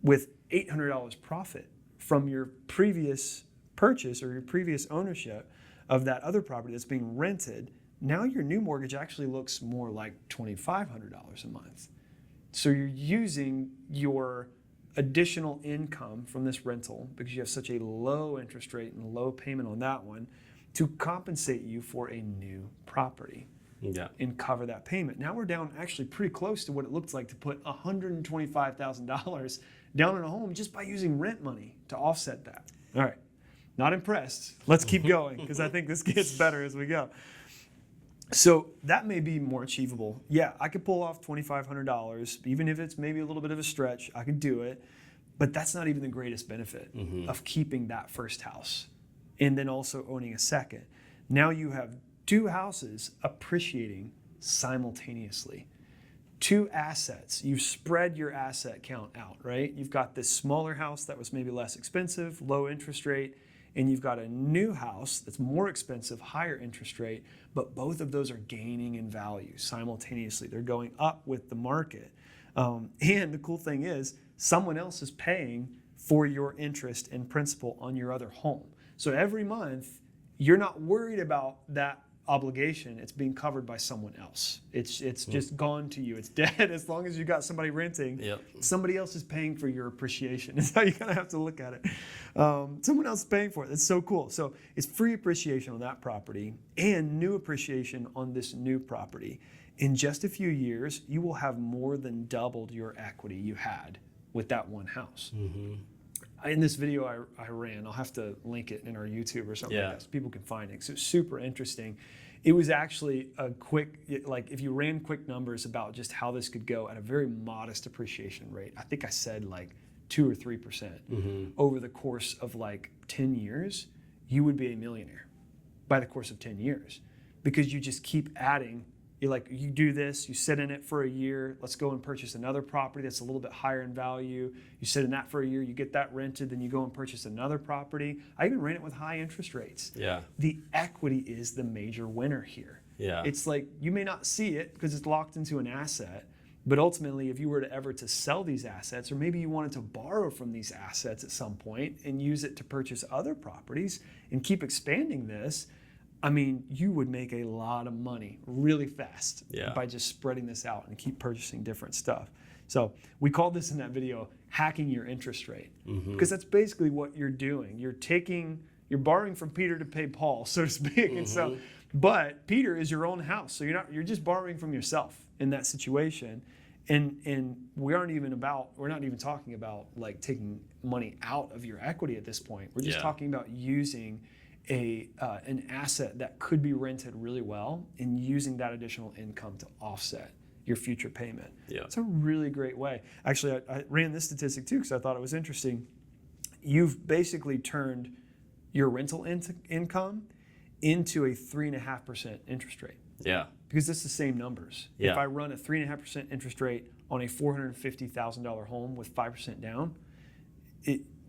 with $800 profit from your previous purchase or your previous ownership of that other property that's being rented, now your new mortgage actually looks more like $2,500 a month. So you're using your additional income from this rental, because you have such a low interest rate and low payment on that one, to compensate you for a new property and cover that payment. Now we're down actually pretty close to what it looked like to put $125,000 down on a home just by using rent money to offset that. All right, not impressed. Let's keep going, because I think this gets better as we go. So that may be more achievable. Yeah, I could pull off $2,500, even if it's maybe a little bit of a stretch, I could do it. But that's not even the greatest benefit of keeping that first house and then also owning a second. Now you have two houses appreciating simultaneously. Two assets. You've spread your asset count out, right? You've got this smaller house that was maybe less expensive, low interest rate, and you've got a new house that's more expensive, higher interest rate, but both of those are gaining in value simultaneously. They're going up with the market. And the cool thing is, someone else is paying for your interest and principal on your other home. So every month, you're not worried about that obligation. It's being covered by someone else. It's just gone to you. It's dead as long as you got somebody renting. Somebody else is paying for your appreciation. That's how you kind of have to look at it. Someone else is paying for it. That's so cool. So it's free appreciation on that property and new appreciation on this new property. In just a few years, you will have more than doubled your equity you had with that one house. In this video I ran, I'll have to link it in our YouTube or something like that so people can find it. So it's super interesting. It was actually a quick, like if you ran quick numbers about just how this could go at a very modest appreciation rate, I think I said like 2 or 3% over the course of like 10 years, you would be a millionaire by the course of 10 years, because you just keep adding. You do this, you sit in it for a year, let's go and purchase another property that's a little bit higher in value. You sit in that for a year, you get that rented, then you go and purchase another property. I even ran it with high interest rates. The equity is the major winner here. It's like, you may not see it because it's locked into an asset, but ultimately if you were to ever to sell these assets, or maybe you wanted to borrow from these assets at some point and use it to purchase other properties and keep expanding this, I mean, you would make a lot of money really fast by just spreading this out and keep purchasing different stuff. So we called this in that video, hacking your interest rate, because that's basically what you're doing. You're borrowing from Peter to pay Paul, so to speak. And so, but Peter is your own house. So you're just borrowing from yourself in that situation. And we're not even talking about like taking money out of your equity at this point. We're just talking about using an asset that could be rented really well and using that additional income to offset your future payment. It's a really great way. Actually, I ran this statistic too because I thought it was interesting. You've basically turned your rental income into a 3.5% interest rate. Because it's the same numbers. If I run a 3.5% interest rate on a $450,000 home with 5% down,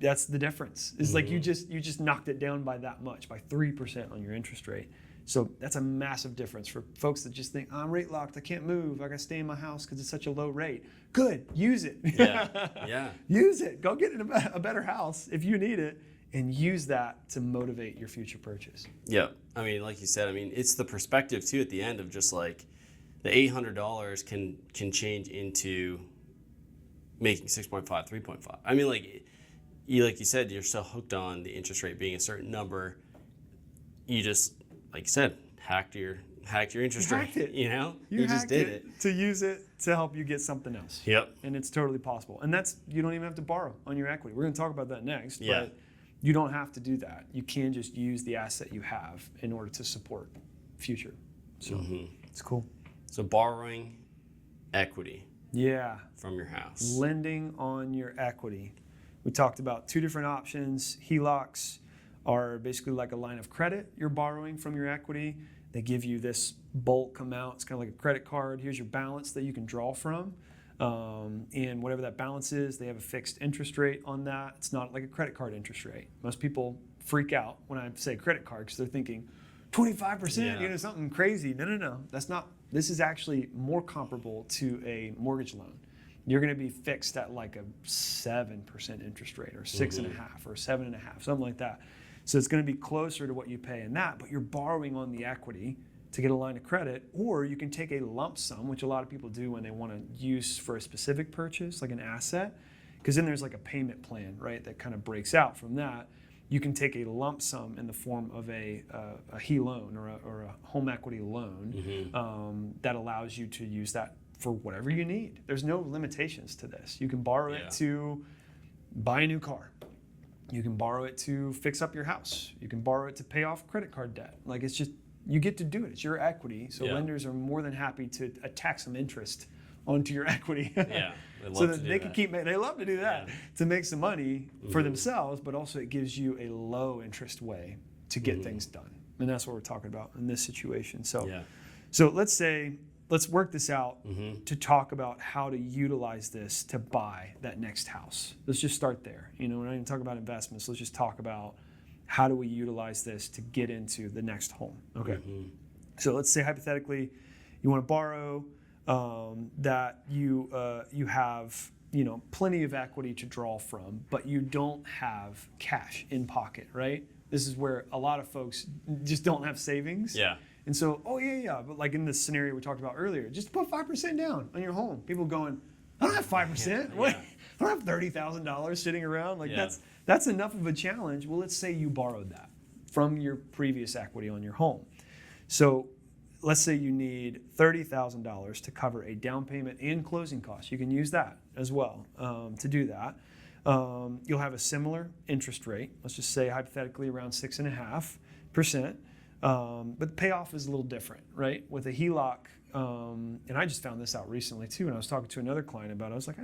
that's the difference. It's like you just knocked it down by that much, by 3% on your interest rate. So that's a massive difference for folks that just think, I'm rate locked, I can't move, I gotta stay in my house because it's such a low rate. Good, use it. Use it. Go get a better house if you need it, and use that to motivate your future purchase. I mean, like you said, I mean, it's the perspective too at the end of just like the $800 can change into making 6.5, 3.5. I mean, like you said, you're so hooked on the interest rate being a certain number. You just, like you said, hacked your interest rate. You know, you just did it to use it to help you get something else. And it's totally possible. And you don't even have to borrow on your equity. We're going to talk about that next. But you don't have to do that. You can just use the asset you have in order to support future. So it's cool. So borrowing equity. From your house. Lending on your equity. We talked about two different options. HELOCs are basically like a line of credit you're borrowing from your equity. They give you this bulk amount. It's kind of like a credit card. Here's your balance that you can draw from. And whatever that balance is, they have a fixed interest rate on that. It's not like a credit card interest rate. Most people freak out when I say credit card because they're thinking 25%, something crazy. No. That's not. This is actually more comparable to a mortgage loan. you're going to be fixed at like a 7% interest rate or 6.5 or 7.5, something like that. So it's going to be closer to what you pay in that, but you're borrowing on the equity to get a line of credit, or you can take a lump sum, which a lot of people do when they want to use for a specific purchase, like an asset, because then there's like a payment plan, right, that kind of breaks out from that. You can take a lump sum in the form of a HE loan or a home equity loan that allows you to use that for whatever you need. There's no limitations to this. You can borrow it to buy a new car. You can borrow it to fix up your house. You can borrow it to pay off credit card debt. Like, it's just, you get to do it. It's your equity. So lenders are more than happy to attack some interest onto your equity. So that they can they love to do that to make some money for themselves, but also it gives you a low interest way to get things done. And that's what we're talking about in this situation. So, so let's work this out to talk about how to utilize this to buy that next house. Let's just start there. You know, we're not even talking about investments. Let's just talk about how do we utilize this to get into the next home. Okay. So let's say hypothetically you want to borrow, that you have, you know, plenty of equity to draw from, but you don't have cash in pocket, right? This is where a lot of folks just don't have savings. And so, but like in this scenario we talked about earlier, just put 5% down on your home. People going, I don't have 5%. What? I don't have $30,000 sitting around. Like that's enough of a challenge. Well, let's say you borrowed that from your previous equity on your home. So let's say you need $30,000 to cover a down payment and closing costs. You can use that as well to do that. You'll have a similar interest rate. Let's just say hypothetically around 6.5%. But the payoff is a little different, right? With a HELOC, and I just found this out recently too, and I was talking to another client about it. I was like,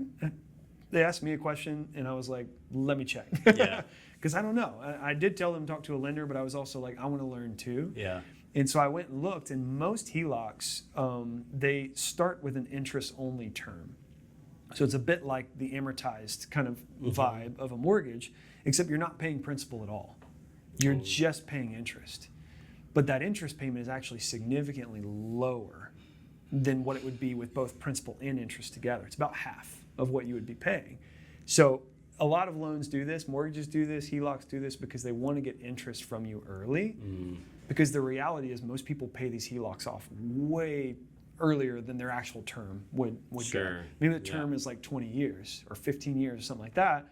they asked me a question, and I was like, let me check. Because I don't know. I did tell them to talk to a lender, but I was also like, I want to learn too. And so I went and looked, and most HELOCs, they start with an interest-only term. So it's a bit like the amortized kind of vibe of a mortgage, except you're not paying principal at all. You're just paying interest. But that interest payment is actually significantly lower than what it would be with both principal and interest together. It's about half of what you would be paying. So a lot of loans do this, mortgages do this, HELOCs do this because they want to get interest from you early. Because the reality is most people pay these HELOCs off way earlier than their actual term would go. Maybe the term is like 20 years or 15 years or something like that.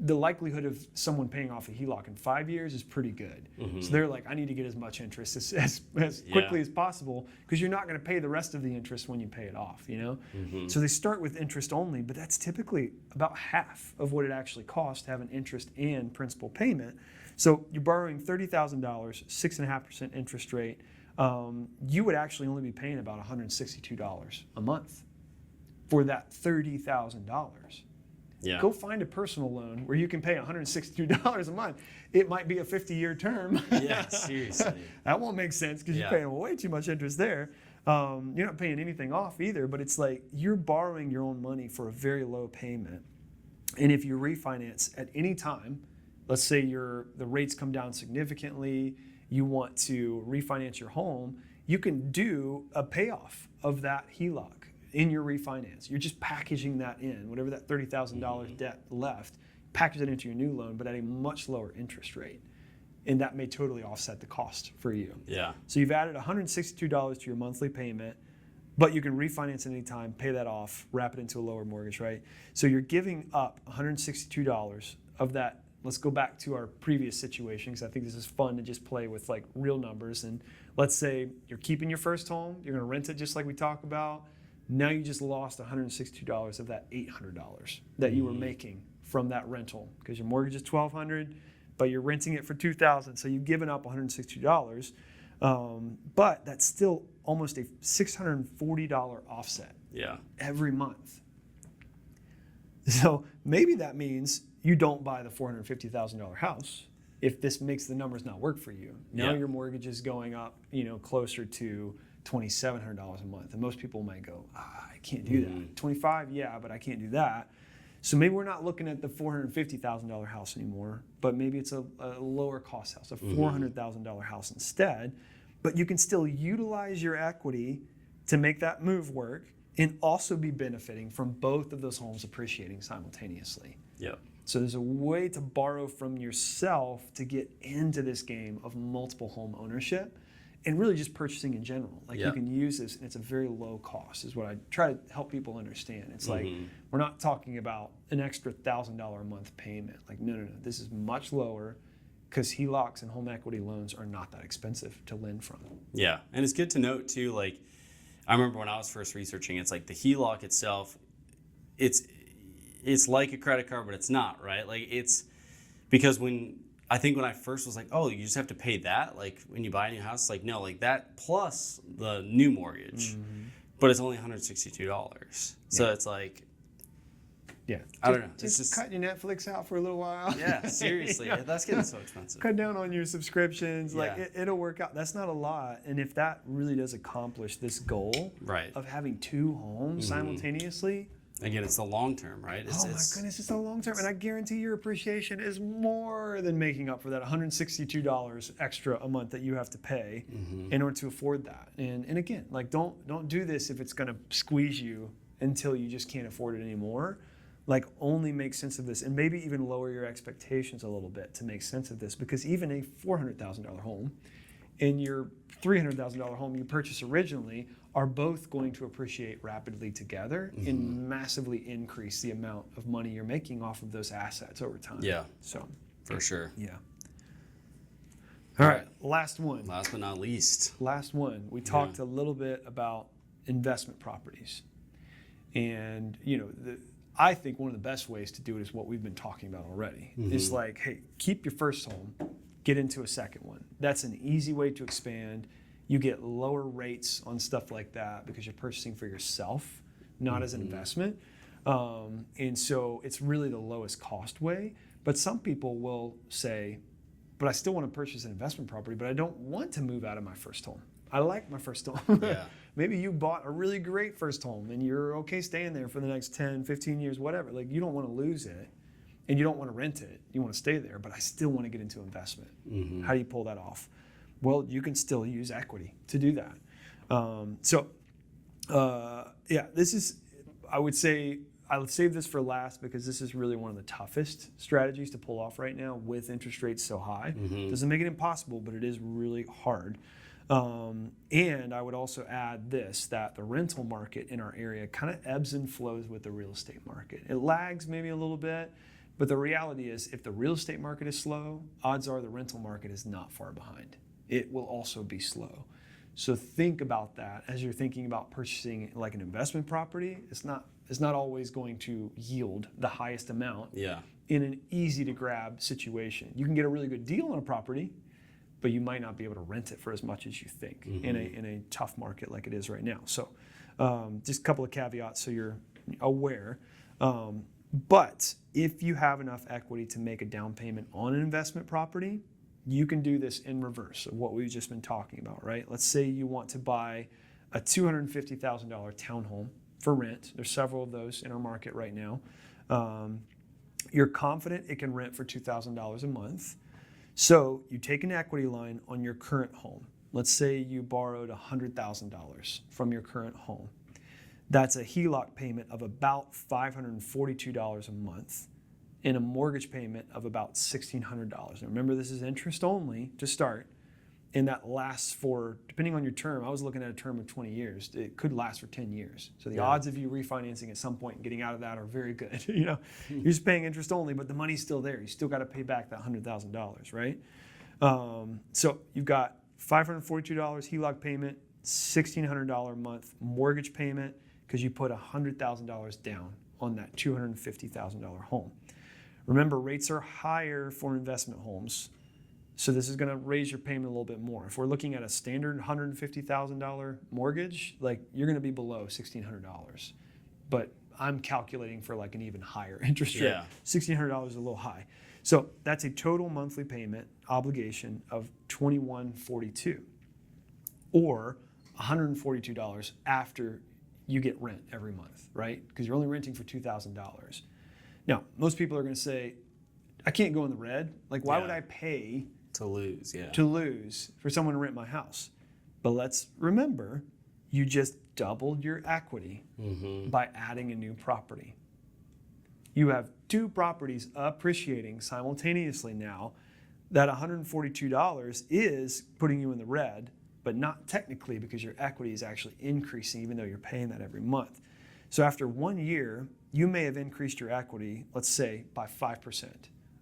The likelihood of someone paying off a HELOC in 5 years is pretty good. So they're like, I need to get as much interest as quickly as possible, because you're not going to pay the rest of the interest when you pay it off, you know? So they start with interest only, but that's typically about half of what it actually costs to have an interest and principal payment. So you're borrowing $30,000, 6.5% interest rate. You would actually only be paying about $162 a month for that $30,000. Go find a personal loan where you can pay $162 a month. It might be a 50-year term. Seriously. That won't make sense because you're paying way too much interest there. You're not paying anything off either, but it's like you're borrowing your own money for a very low payment. And if you refinance at any time, let's say the rates come down significantly, you want to refinance your home, you can do a payoff of that HELOC in your refinance. You're just packaging that in, whatever that $30,000 debt left, package it into your new loan, but at a much lower interest rate. And that may totally offset the cost for you. So you've added $162 to your monthly payment, but you can refinance at any time, pay that off, wrap it into a lower mortgage, right? So you're giving up $162 of that. Let's go back to our previous situation, because I think this is fun to just play with like real numbers. And let's say you're keeping your first home, you're gonna rent it just like we talked about. Now you just lost $162 of that $800 that you were making from that rental, because your mortgage is $1,200, but you're renting it for $2,000, so you've given up $162. But that's still almost a $640 offset every month. So maybe that means you don't buy the $450,000 house if this makes the numbers not work for you. Now your mortgage is going up, you know, closer to $2,700 a month. And most people might go, I can't do that. 25, but I can't do that. So maybe we're not looking at the $450,000 house anymore, but maybe it's a lower cost house, a $400,000 house instead. But you can still utilize your equity to make that move work and also be benefiting from both of those homes appreciating simultaneously. Yep. So there's a way to borrow from yourself to get into this game of multiple home ownership and really just purchasing in general. Like you can use this, and it's a very low cost is what I try to help people understand. It's like, we're not talking about an extra $1,000 a month payment. Like, no. This is much lower because HELOCs and home equity loans are not that expensive to lend from. Yeah, and it's good to note too, like, I remember when I was first researching, it's like the HELOC itself, it's like a credit card, but it's not, right? Like it's, because I think when I first was like, oh, you just have to pay that? Like when you buy a new house, like no, like that plus the new mortgage, but it's only $162. So it's like, I don't know. It's just cut your Netflix out for a little while. Yeah, seriously. That's getting so expensive. Cut down on your subscriptions. Like it'll work out. That's not a lot. And if that really does accomplish this goal of having two homes simultaneously. Again, it's the long term, right? My goodness, it's the long term. And I guarantee your appreciation is more than making up for that $162 extra a month that you have to pay in order to afford that. And again, like don't do this if it's going to squeeze you until you just can't afford it anymore. Like only make sense of this and maybe even lower your expectations a little bit to make sense of this, because even a $400,000 home and your $300,000 home you purchased originally are both going to appreciate rapidly together and massively increase the amount of money you're making off of those assets over time. Yeah. So for sure. Yeah. All right. Last one. Last but not least. Last one. We talked a little bit about investment properties. And, I think one of the best ways to do it is what we've been talking about already. It's like, hey, keep your first home, get into a second one. That's an easy way to expand. You get lower rates on stuff like that because you're purchasing for yourself, not as an investment. And so it's really the lowest cost way. But some people will say, but I still want to purchase an investment property, but I don't want to move out of my first home. I like my first home. Maybe you bought a really great first home and you're okay staying there for the next 10, 15 years, whatever. Like you don't want to lose it and you don't want to rent it. You want to stay there, but I still want to get into investment. How do you pull that off? Well, you can still use equity to do that. This is, I would say, I would save this for last because this is really one of the toughest strategies to pull off right now with interest rates so high. Doesn't make it impossible, but it is really hard. And I would also add this, that the rental market in our area kind of ebbs and flows with the real estate market. It lags maybe a little bit, but the reality is if the real estate market is slow, odds are the rental market is not far behind. It will also be slow. So think about that as you're thinking about purchasing like an investment property. It's not always going to yield the highest amount in an easy to grab situation. You can get a really good deal on a property, but you might not be able to rent it for as much as you think in a tough market like it is right now. So just a couple of caveats so you're aware. But if you have enough equity to make a down payment on an investment property, you can do this in reverse of what we've just been talking about, right? Let's say you want to buy a $250,000 townhome for rent. There's several of those in our market right now. You're confident it can rent for $2,000 a month. So you take an equity line on your current home. Let's say you borrowed $100,000 from your current home. That's a HELOC payment of about $542 a month and a mortgage payment of about $1,600. Now remember, this is interest only to start, and that lasts for, depending on your term, I was looking at a term of 20 years. It could last for 10 years. So the odds of you refinancing at some point and getting out of that are very good. You're just paying interest only, but the money's still there. You still got to pay back that $100,000, right? So you've got $542 HELOC payment, $1,600 a month mortgage payment because you put $100,000 down on that $250,000 home. Remember, rates are higher for investment homes. So this is going to raise your payment a little bit more. If we're looking at a standard $150,000 mortgage, like you're going to be below $1,600. But I'm calculating for like an even higher interest rate. $1,600 is a little high. So that's a total monthly payment obligation of $2,142 or $142 after you get rent every month, right? Because you're only renting for $2,000. Now, most people are going to say, I can't go in the red. Like, why would I pay to lose for someone to rent my house? But let's remember, you just doubled your equity Mm-hmm. by adding a new property. You have two properties appreciating simultaneously now. That $142 is putting you in the red, but not technically, because your equity is actually increasing even though you're paying that every month. So after 1 year, you may have increased your equity, let's say, by 5%.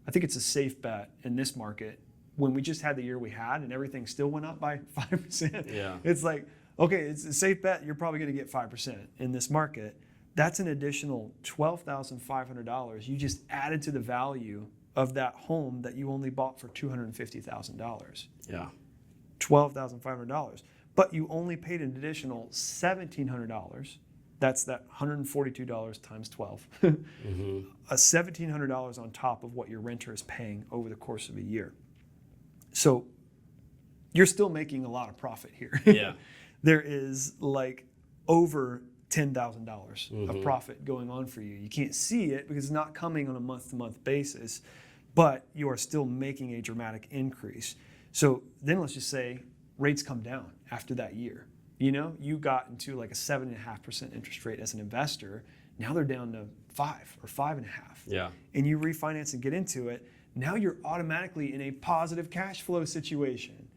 I think it's a safe bet in this market when we just had the year we had and everything still went up by 5%. Yeah. It's like, okay, it's a safe bet you're probably going to get 5% in this market. That's an additional $12,500 you just added to the value of that home that you only bought for $250,000. Yeah. $12,500. But you only paid an additional $1,700. That's that $142 times 12. Mm-hmm. $1,700 on top of what your renter is paying over the course of a year. So you're still making a lot of profit here. Yeah. There is like over $10,000 Mm-hmm. of profit going on for you. You can't see it because it's not coming on a month-to-month basis, but you are still making a dramatic increase. So then let's just say rates come down after that year. You know, you got into like a 7.5% interest rate as an investor. Now they're down to 5 or 5.5. Yeah. And you refinance and get into it. Now you're automatically in a positive cash flow situation.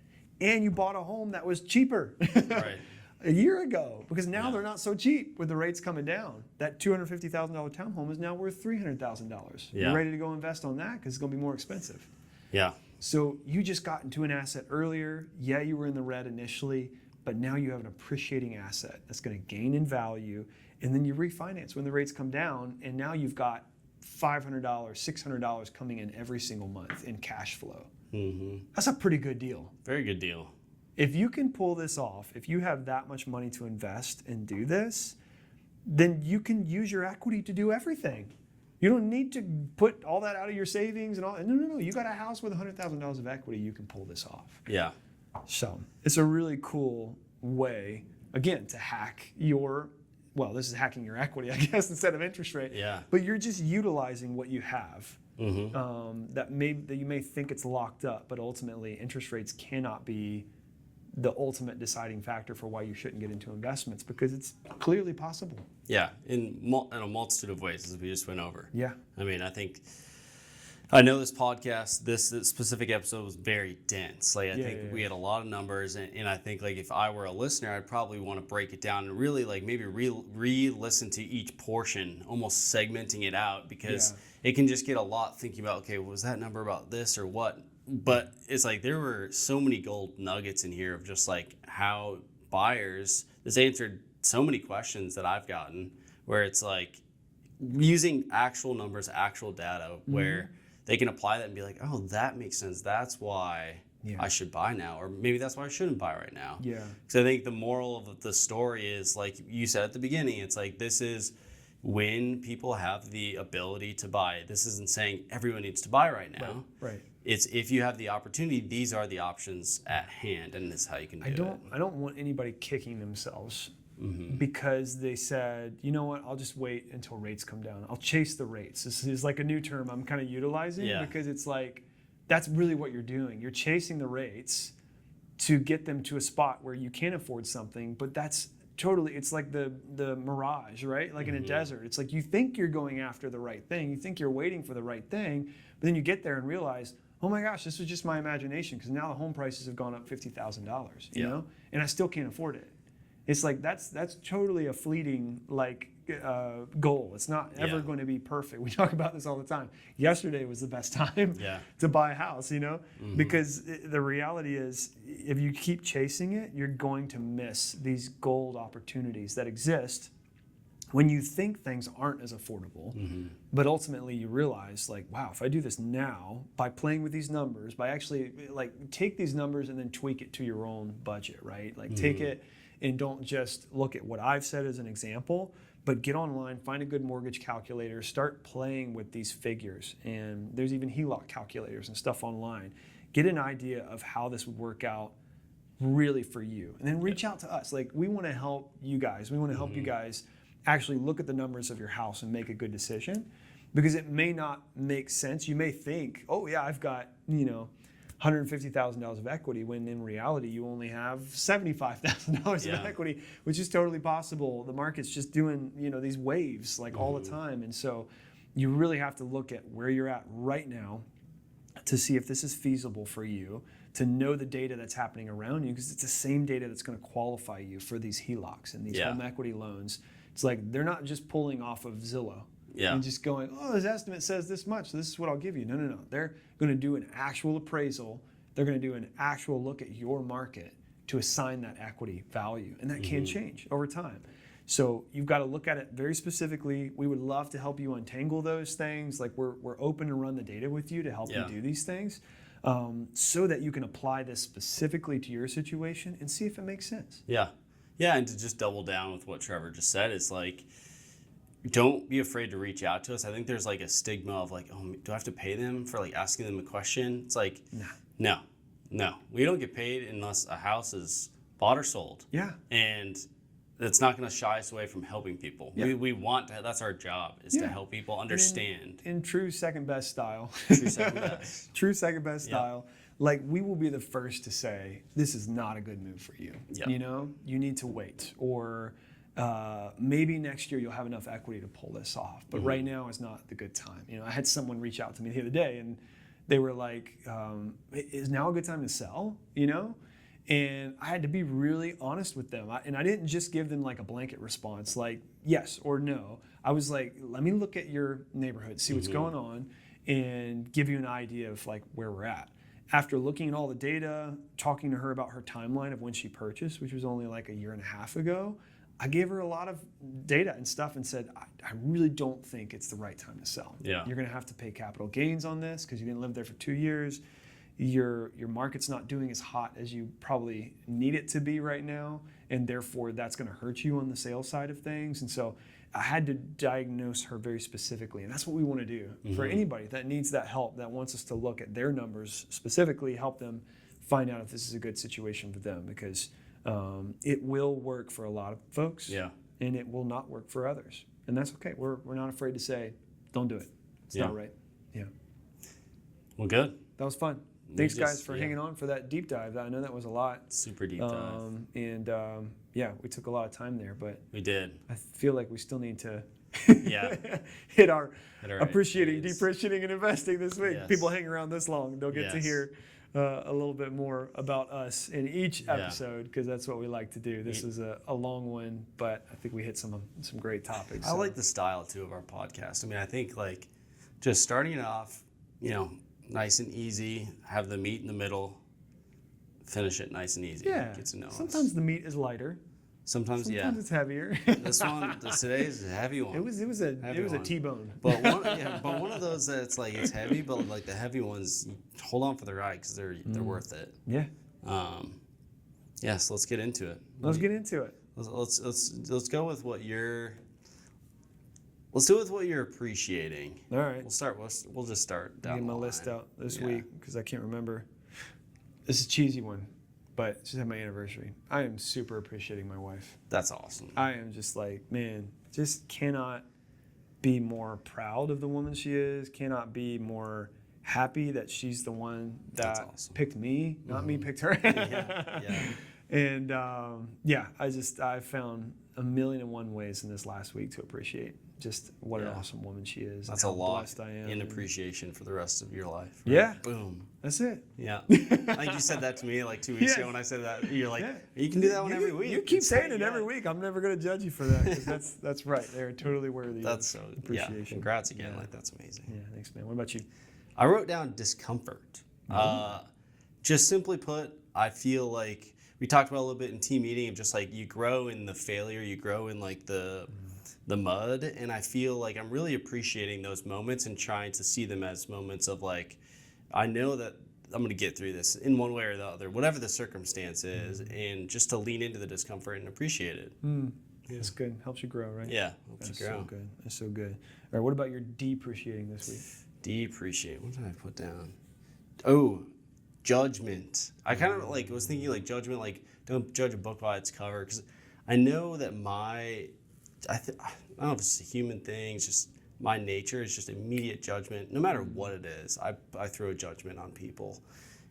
And you bought a home that was cheaper Right. a year ago, because now Yeah. they're not so cheap with the rates coming down. That $250,000 townhome is now worth $300,000. Yeah. You're ready to go invest on that because it's going to be more expensive. Yeah. So you just got into an asset earlier. Yeah, you were in the red initially, but now you have an appreciating asset that's going to gain in value. And then you refinance when the rates come down, and now you've got $500, $600 coming in every single month in cash flow. Mm-hmm. That's a pretty good deal. Very good deal. If you can pull this off, if you have that much money to invest and do this, then you can use your equity to do everything. You don't need to put all that out of your savings and all. No. You got a house with $100,000 of equity, you can pull this off. Yeah. So it's a really cool way, again, to hack this is hacking your equity, I guess, instead of interest rate. Yeah. But you're just utilizing what you have. Mm-hmm. That you may think it's locked up, but ultimately interest rates cannot be the ultimate deciding factor for why you shouldn't get into investments, because it's clearly possible. Yeah. In a multitude of ways, as we just went over. Yeah. I mean, I know this podcast, this specific episode was very dense. Like, I think we had a lot of numbers, and I think, like, if I were a listener, I'd probably want to break it down and really, like, maybe re-listen to each portion, almost segmenting it out, because it can just get a lot thinking about, okay, was that number about this or what? But it's like there were so many gold nuggets in here of just, like, how buyers, this answered so many questions that I've gotten, where it's like using actual numbers, actual data, where they can apply that and be like, oh, that makes sense. That's why I should buy now. Or maybe that's why I shouldn't buy right now. Yeah. So I think the moral of the story is, like you said at the beginning, it's like, this is when people have the ability to buy. This isn't saying everyone needs to buy right now. Right. It's if you have the opportunity, these are the options at hand, and this is how you can do it. I don't want anybody kicking themselves because they said, you know what, I'll just wait until rates come down. I'll chase the rates. This is like a new term I'm kind of utilizing because it's like, that's really what you're doing. You're chasing the rates to get them to a spot where you can afford something, but that's totally, it's like the mirage, right? Like in a desert. It's like you think you're going after the right thing. You think you're waiting for the right thing, but then you get there and realize, oh my gosh, this was just my imagination, because now the home prices have gone up $50,000, you know? And I still can't afford it. It's like that's totally a fleeting goal. It's not ever going to be perfect. We talk about this all the time. Yesterday was the best time to buy a house, you know? Because the reality is, if you keep chasing it, you're going to miss these gold opportunities that exist when you think things aren't as affordable. But ultimately you realize, like, wow, if I do this now, by playing with these numbers, by actually, like, take these numbers and then tweak it to your own budget, right? Like, take it and don't just look at what I've said as an example, but get online, find a good mortgage calculator, start playing with these figures. And there's even HELOC calculators and stuff online. Get an idea of how this would work out really for you. And then reach out to us. Like, we want to help you guys. We want to help you guys actually look at the numbers of your house and make a good decision, because it may not make sense. You may think, oh yeah, I've got, $150,000 of equity when in reality you only have $75,000 of equity, which is totally possible. The market's just doing, these waves like all the time. And so you really have to look at where you're at right now to see if this is feasible for you, to know the data that's happening around you, because it's the same data that's going to qualify you for these HELOCs and these home equity loans. It's like they're not just pulling off of Zillow and just going, oh, this estimate says this much, so this is what I'll give you. No. They're going to do an actual appraisal. They're going to do an actual look at your market to assign that equity value, and that can change over time. So you've got to look at it very specifically. We would love to help you untangle those things. Like we're open to run the data with you to help you do these things, so that you can apply this specifically to your situation and see if it makes sense. Yeah, and to just double down with what Trevor just said, it's like, don't be afraid to reach out to us. I think there's like a stigma of like, oh, do I have to pay them for like asking them a question? It's like, no. We don't get paid unless a house is bought or sold. Yeah. And it's not going to shy us away from helping people. Yeah. We want to, that's our job, is to help people understand. In true second best style. True second best. Style. Like, we will be the first to say, this is not a good move for you. Yep. You need to wait. Or maybe next year you'll have enough equity to pull this off. But right now is not the good time. I had someone reach out to me the other day and they were like, is now a good time to sell? And I had to be really honest with them. And I didn't just give them like a blanket response, like yes or no. I was like, let me look at your neighborhood, see what's going on, and give you an idea of like where we're at. After looking at all the data, talking to her about her timeline of when she purchased, which was only like a year and a half ago, I gave her a lot of data and stuff and said, I really don't think it's the right time to sell. Yeah. You're going to have to pay capital gains on this because you didn't live there for 2 years. Your market's not doing as hot as you probably need it to be right now, and therefore that's going to hurt you on the sales side of things. And so I had to diagnose her very specifically, and that's what we want to do for anybody that needs that help, that wants us to look at their numbers specifically, help them find out if this is a good situation for them, because it will work for a lot of folks, and it will not work for others, and that's okay. We're not afraid to say, don't do it. It's not right. Yeah. Well, good. That was fun. Thanks, guys, for hanging on for that deep dive. I know that was a lot. Super deep dive. And we took a lot of time there, but we did. I feel like we still need to hit our appreciating, depreciating, and investing this week. Yes. People hang around this long, they'll get to hear a little bit more about us in each episode, because that's what we like to do. This is a long one, but I think we hit some great topics. I like the style too of our podcast. I mean, I think like just starting it off, nice and easy, have the meat in the middle, finish it nice and easy. Yeah. Get to know Sometimes us. The meat is lighter. Sometimes it's heavier. This one, today's a heavy one. It was a T-bone. But one of those that's like it's heavy, but like the heavy ones, hold on for the ride because they're worth it. Yeah. So let's get into it. Let's get into it. Let's go with what you're. Let's do it with what you're appreciating. All right. We'll just start down. Get my list out this week because I can't remember. This is a cheesy one, but it's just my anniversary. I am super appreciating my wife. That's awesome. I am just like, man, just cannot be more proud of the woman she is. Cannot be more happy that she's the one that picked me, not me picked her. And I found 1,000,001 ways in this last week to appreciate just what an awesome woman she is. That's a lot in appreciation for the rest of your life. Right? Yeah. Boom. That's it. Yeah. I think you said that to me like 2 weeks ago when I said that. You're like, you can do that one every week. You keep saying it every week. I'm never going to judge you for that, because that's right. They're totally worthy of appreciation. Yeah. Congrats again. Like, that's amazing. Yeah, thanks, man. What about you? I wrote down discomfort. Just simply put, I feel like we talked about a little bit in team meeting of just like you grow in the failure, you grow in like the mud, and I feel like I'm really appreciating those moments and trying to see them as moments of like, I know that I'm going to get through this in one way or the other, whatever the circumstance is, and just to lean into the discomfort and appreciate it. That's good. Helps you grow, right? Yeah, helps you grow. So good. That's so good. All right, what about your depreciating this week? Depreciate. What did I put down? Oh, judgment. I kind of like was thinking like judgment, like don't judge a book by its cover, because I know that I don't know if it's a human thing, it's just my nature is just immediate judgment. No matter what it is, I throw a judgment on people.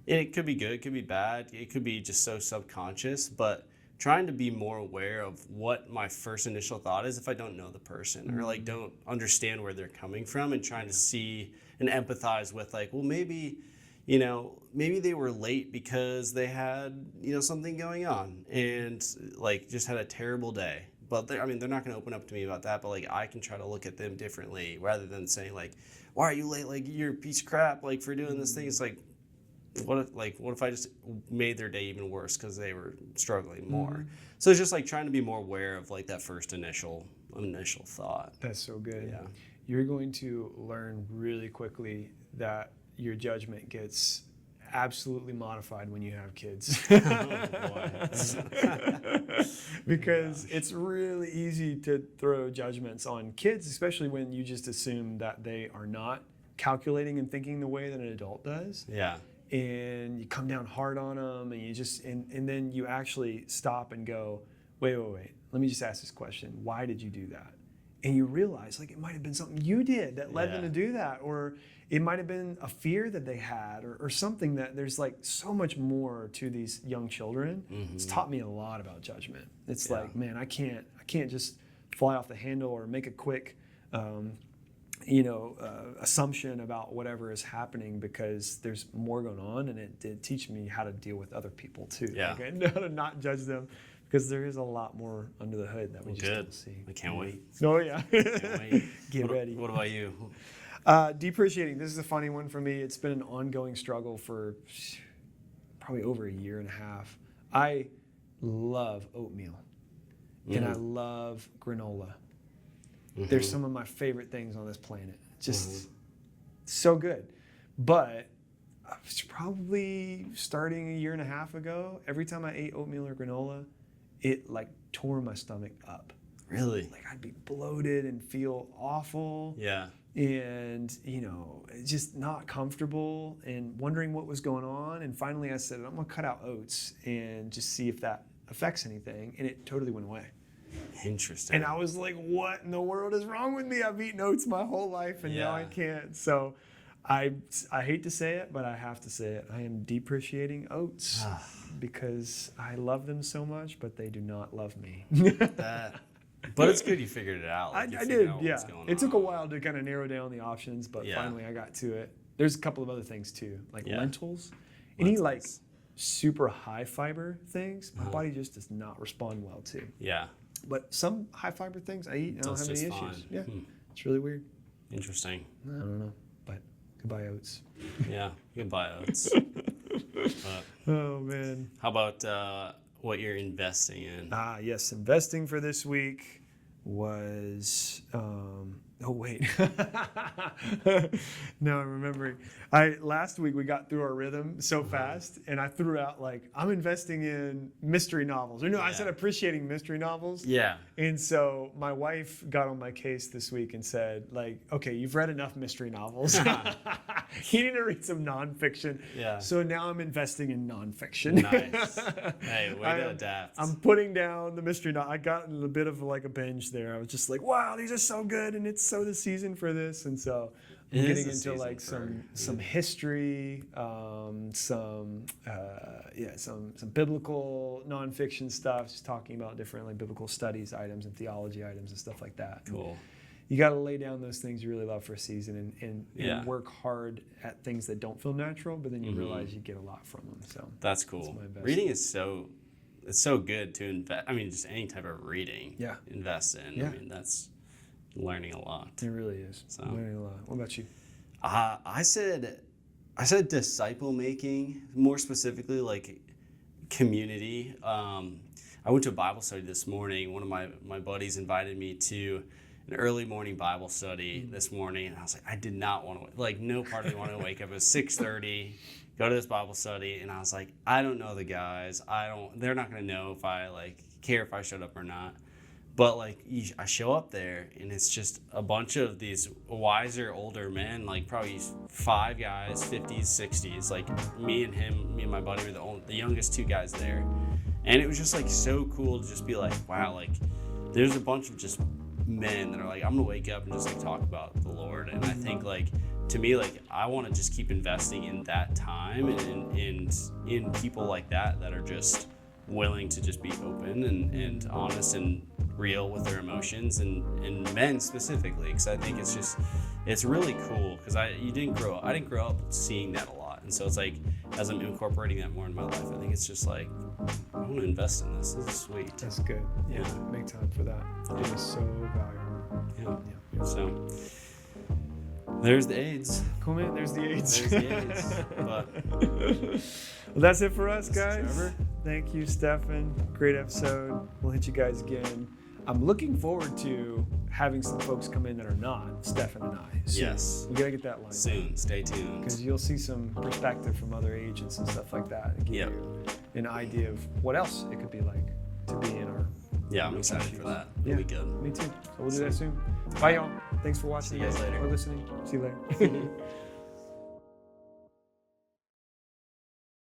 it could be good, it could be bad, it could be just so subconscious, but trying to be more aware of what my first initial thought is if I don't know the person or like don't understand where they're coming from, and trying to see and empathize with like, well, maybe, maybe they were late because they had, something going on and like just had a terrible day. But they're not going to open up to me about that, but like I can try to look at them differently rather than saying like, why are you late? Like, you're a piece of crap, like, for doing this thing. It's like, what if I just made their day even worse because they were struggling more? So it's just like trying to be more aware of like that first initial thought. That's so good. Yeah. You're going to learn really quickly that your judgment gets absolutely modified when you have kids. Because it's really easy to throw judgments on kids, especially when you just assume that they are not calculating and thinking the way that an adult does. Yeah. And you come down hard on them, and you just and then you actually stop and go, wait, let me just ask this question. Why did you do that? And you realize like it might have been something you did that led them to do that, or it might have been a fear that they had, or something. That there's like so much more to these young children. It's taught me a lot about judgment. It's like, man, I can't just fly off the handle or make a quick assumption about whatever is happening, because there's more going on, and it did teach me how to deal with other people too. Yeah. Like, I know how to not judge them, because there is a lot more under the hood that we just don't see. I can't wait. Oh yeah. Can't wait. Get ready. What about you? Depreciating. This is a funny one for me. It's been an ongoing struggle for probably over a year and a half. I love oatmeal, and I love granola. They're some of my favorite things on this planet. Just so good. But I was probably starting a year and a half ago, every time I ate oatmeal or granola, it like tore my stomach up. Really? Like I'd be bloated and feel awful. Yeah. And, just not comfortable and wondering what was going on. And finally I said, I'm going to cut out oats and just see if that affects anything. And it totally went away. Interesting. And I was like, what in the world is wrong with me? I've eaten oats my whole life, and now I can't. So I hate to say it, but I have to say it. I am depreciating oats because I love them so much, but they do not love me. But it's good you figured it out. Like I did, yeah. It took a while to kind of narrow down the options, but finally I got to it. There's a couple of other things too, like lentils. Any like super high fiber things, my body just does not respond well to. Yeah. But some high fiber things I eat and I don't have any issues. Fine. Yeah, it's really weird. Interesting. I don't know, but goodbye oats. Yeah, goodbye oats. Oh man. How about what you're investing in? Yes, investing for this week was. Oh wait. No, I'm remembering. Last week we got through our rhythm so fast, and I threw out like, I'm investing in mystery novels. Or no, I said appreciating mystery novels. Yeah. And so my wife got on my case this week and said, like, okay, you've read enough mystery novels. You need to read some nonfiction. Yeah. So now I'm investing in nonfiction. Nice. Hey, way to adapt. I'm putting down the mystery novel. I got in a bit of like a binge there. I was just like, wow, these are so good, and it's so the season for this. And so I'm getting into like some history, some biblical nonfiction stuff, just talking about different like biblical studies items and theology items and stuff like that. Cool. You got to lay down those things you really love for a season and work hard at things that don't feel natural, but then you realize you get a lot from them. So that's cool. Reading is so good to invest. I mean, just any type of reading. Yeah. Invest in. Yeah. I mean, that's learning a lot. It really is. So. Learning a lot. What about you? I said disciple making, more specifically like community. I went to a Bible study this morning. One of my buddies invited me to an early morning Bible study this morning, and I was like, I did not want to, like, no part of me wanted to wake up. It was 6:30, go to this Bible study, and I was like, I don't know the guys. They're not going to know if I, like, care if I showed up or not. But, like, I show up there, and it's just a bunch of these wiser, older men, like, probably 5 guys, 50s, 60s. Like, me and my buddy were the youngest 2 guys there. And it was just, like, so cool to just be like, wow, like, there's a bunch of just men that are like, I'm gonna wake up and just like talk about the Lord. And I think like to me, like, I want to just keep investing in that time and in people like that are just willing to just be open and honest and real with their emotions, and men specifically, because I think it's really cool, because I didn't grow up seeing that a lot, and so it's like, as I'm incorporating that more in my life, I think it's just like, I want to invest in this. This is sweet. That's good. Yeah, make time for that. It is so valuable. Yeah. So there's the AIDS. Cool, man. There's the AIDS. There's the AIDS. But well, that's it for us, guys. Trevor. Thank you, Stefan. Great episode. We'll hit you guys again. I'm looking forward to having some folks come in that are not Stefan and I. Soon. Yes. We gotta get that line Soon. Stay tuned. because you'll see some perspective from other agents and stuff like that, and give you an idea of what else it could be like to be in our. Yeah, I'm excited for that. It'll be good. Me too. So we'll do that soon. Bye, y'all. Thanks for watching. See you guys later. Or listening. See you later.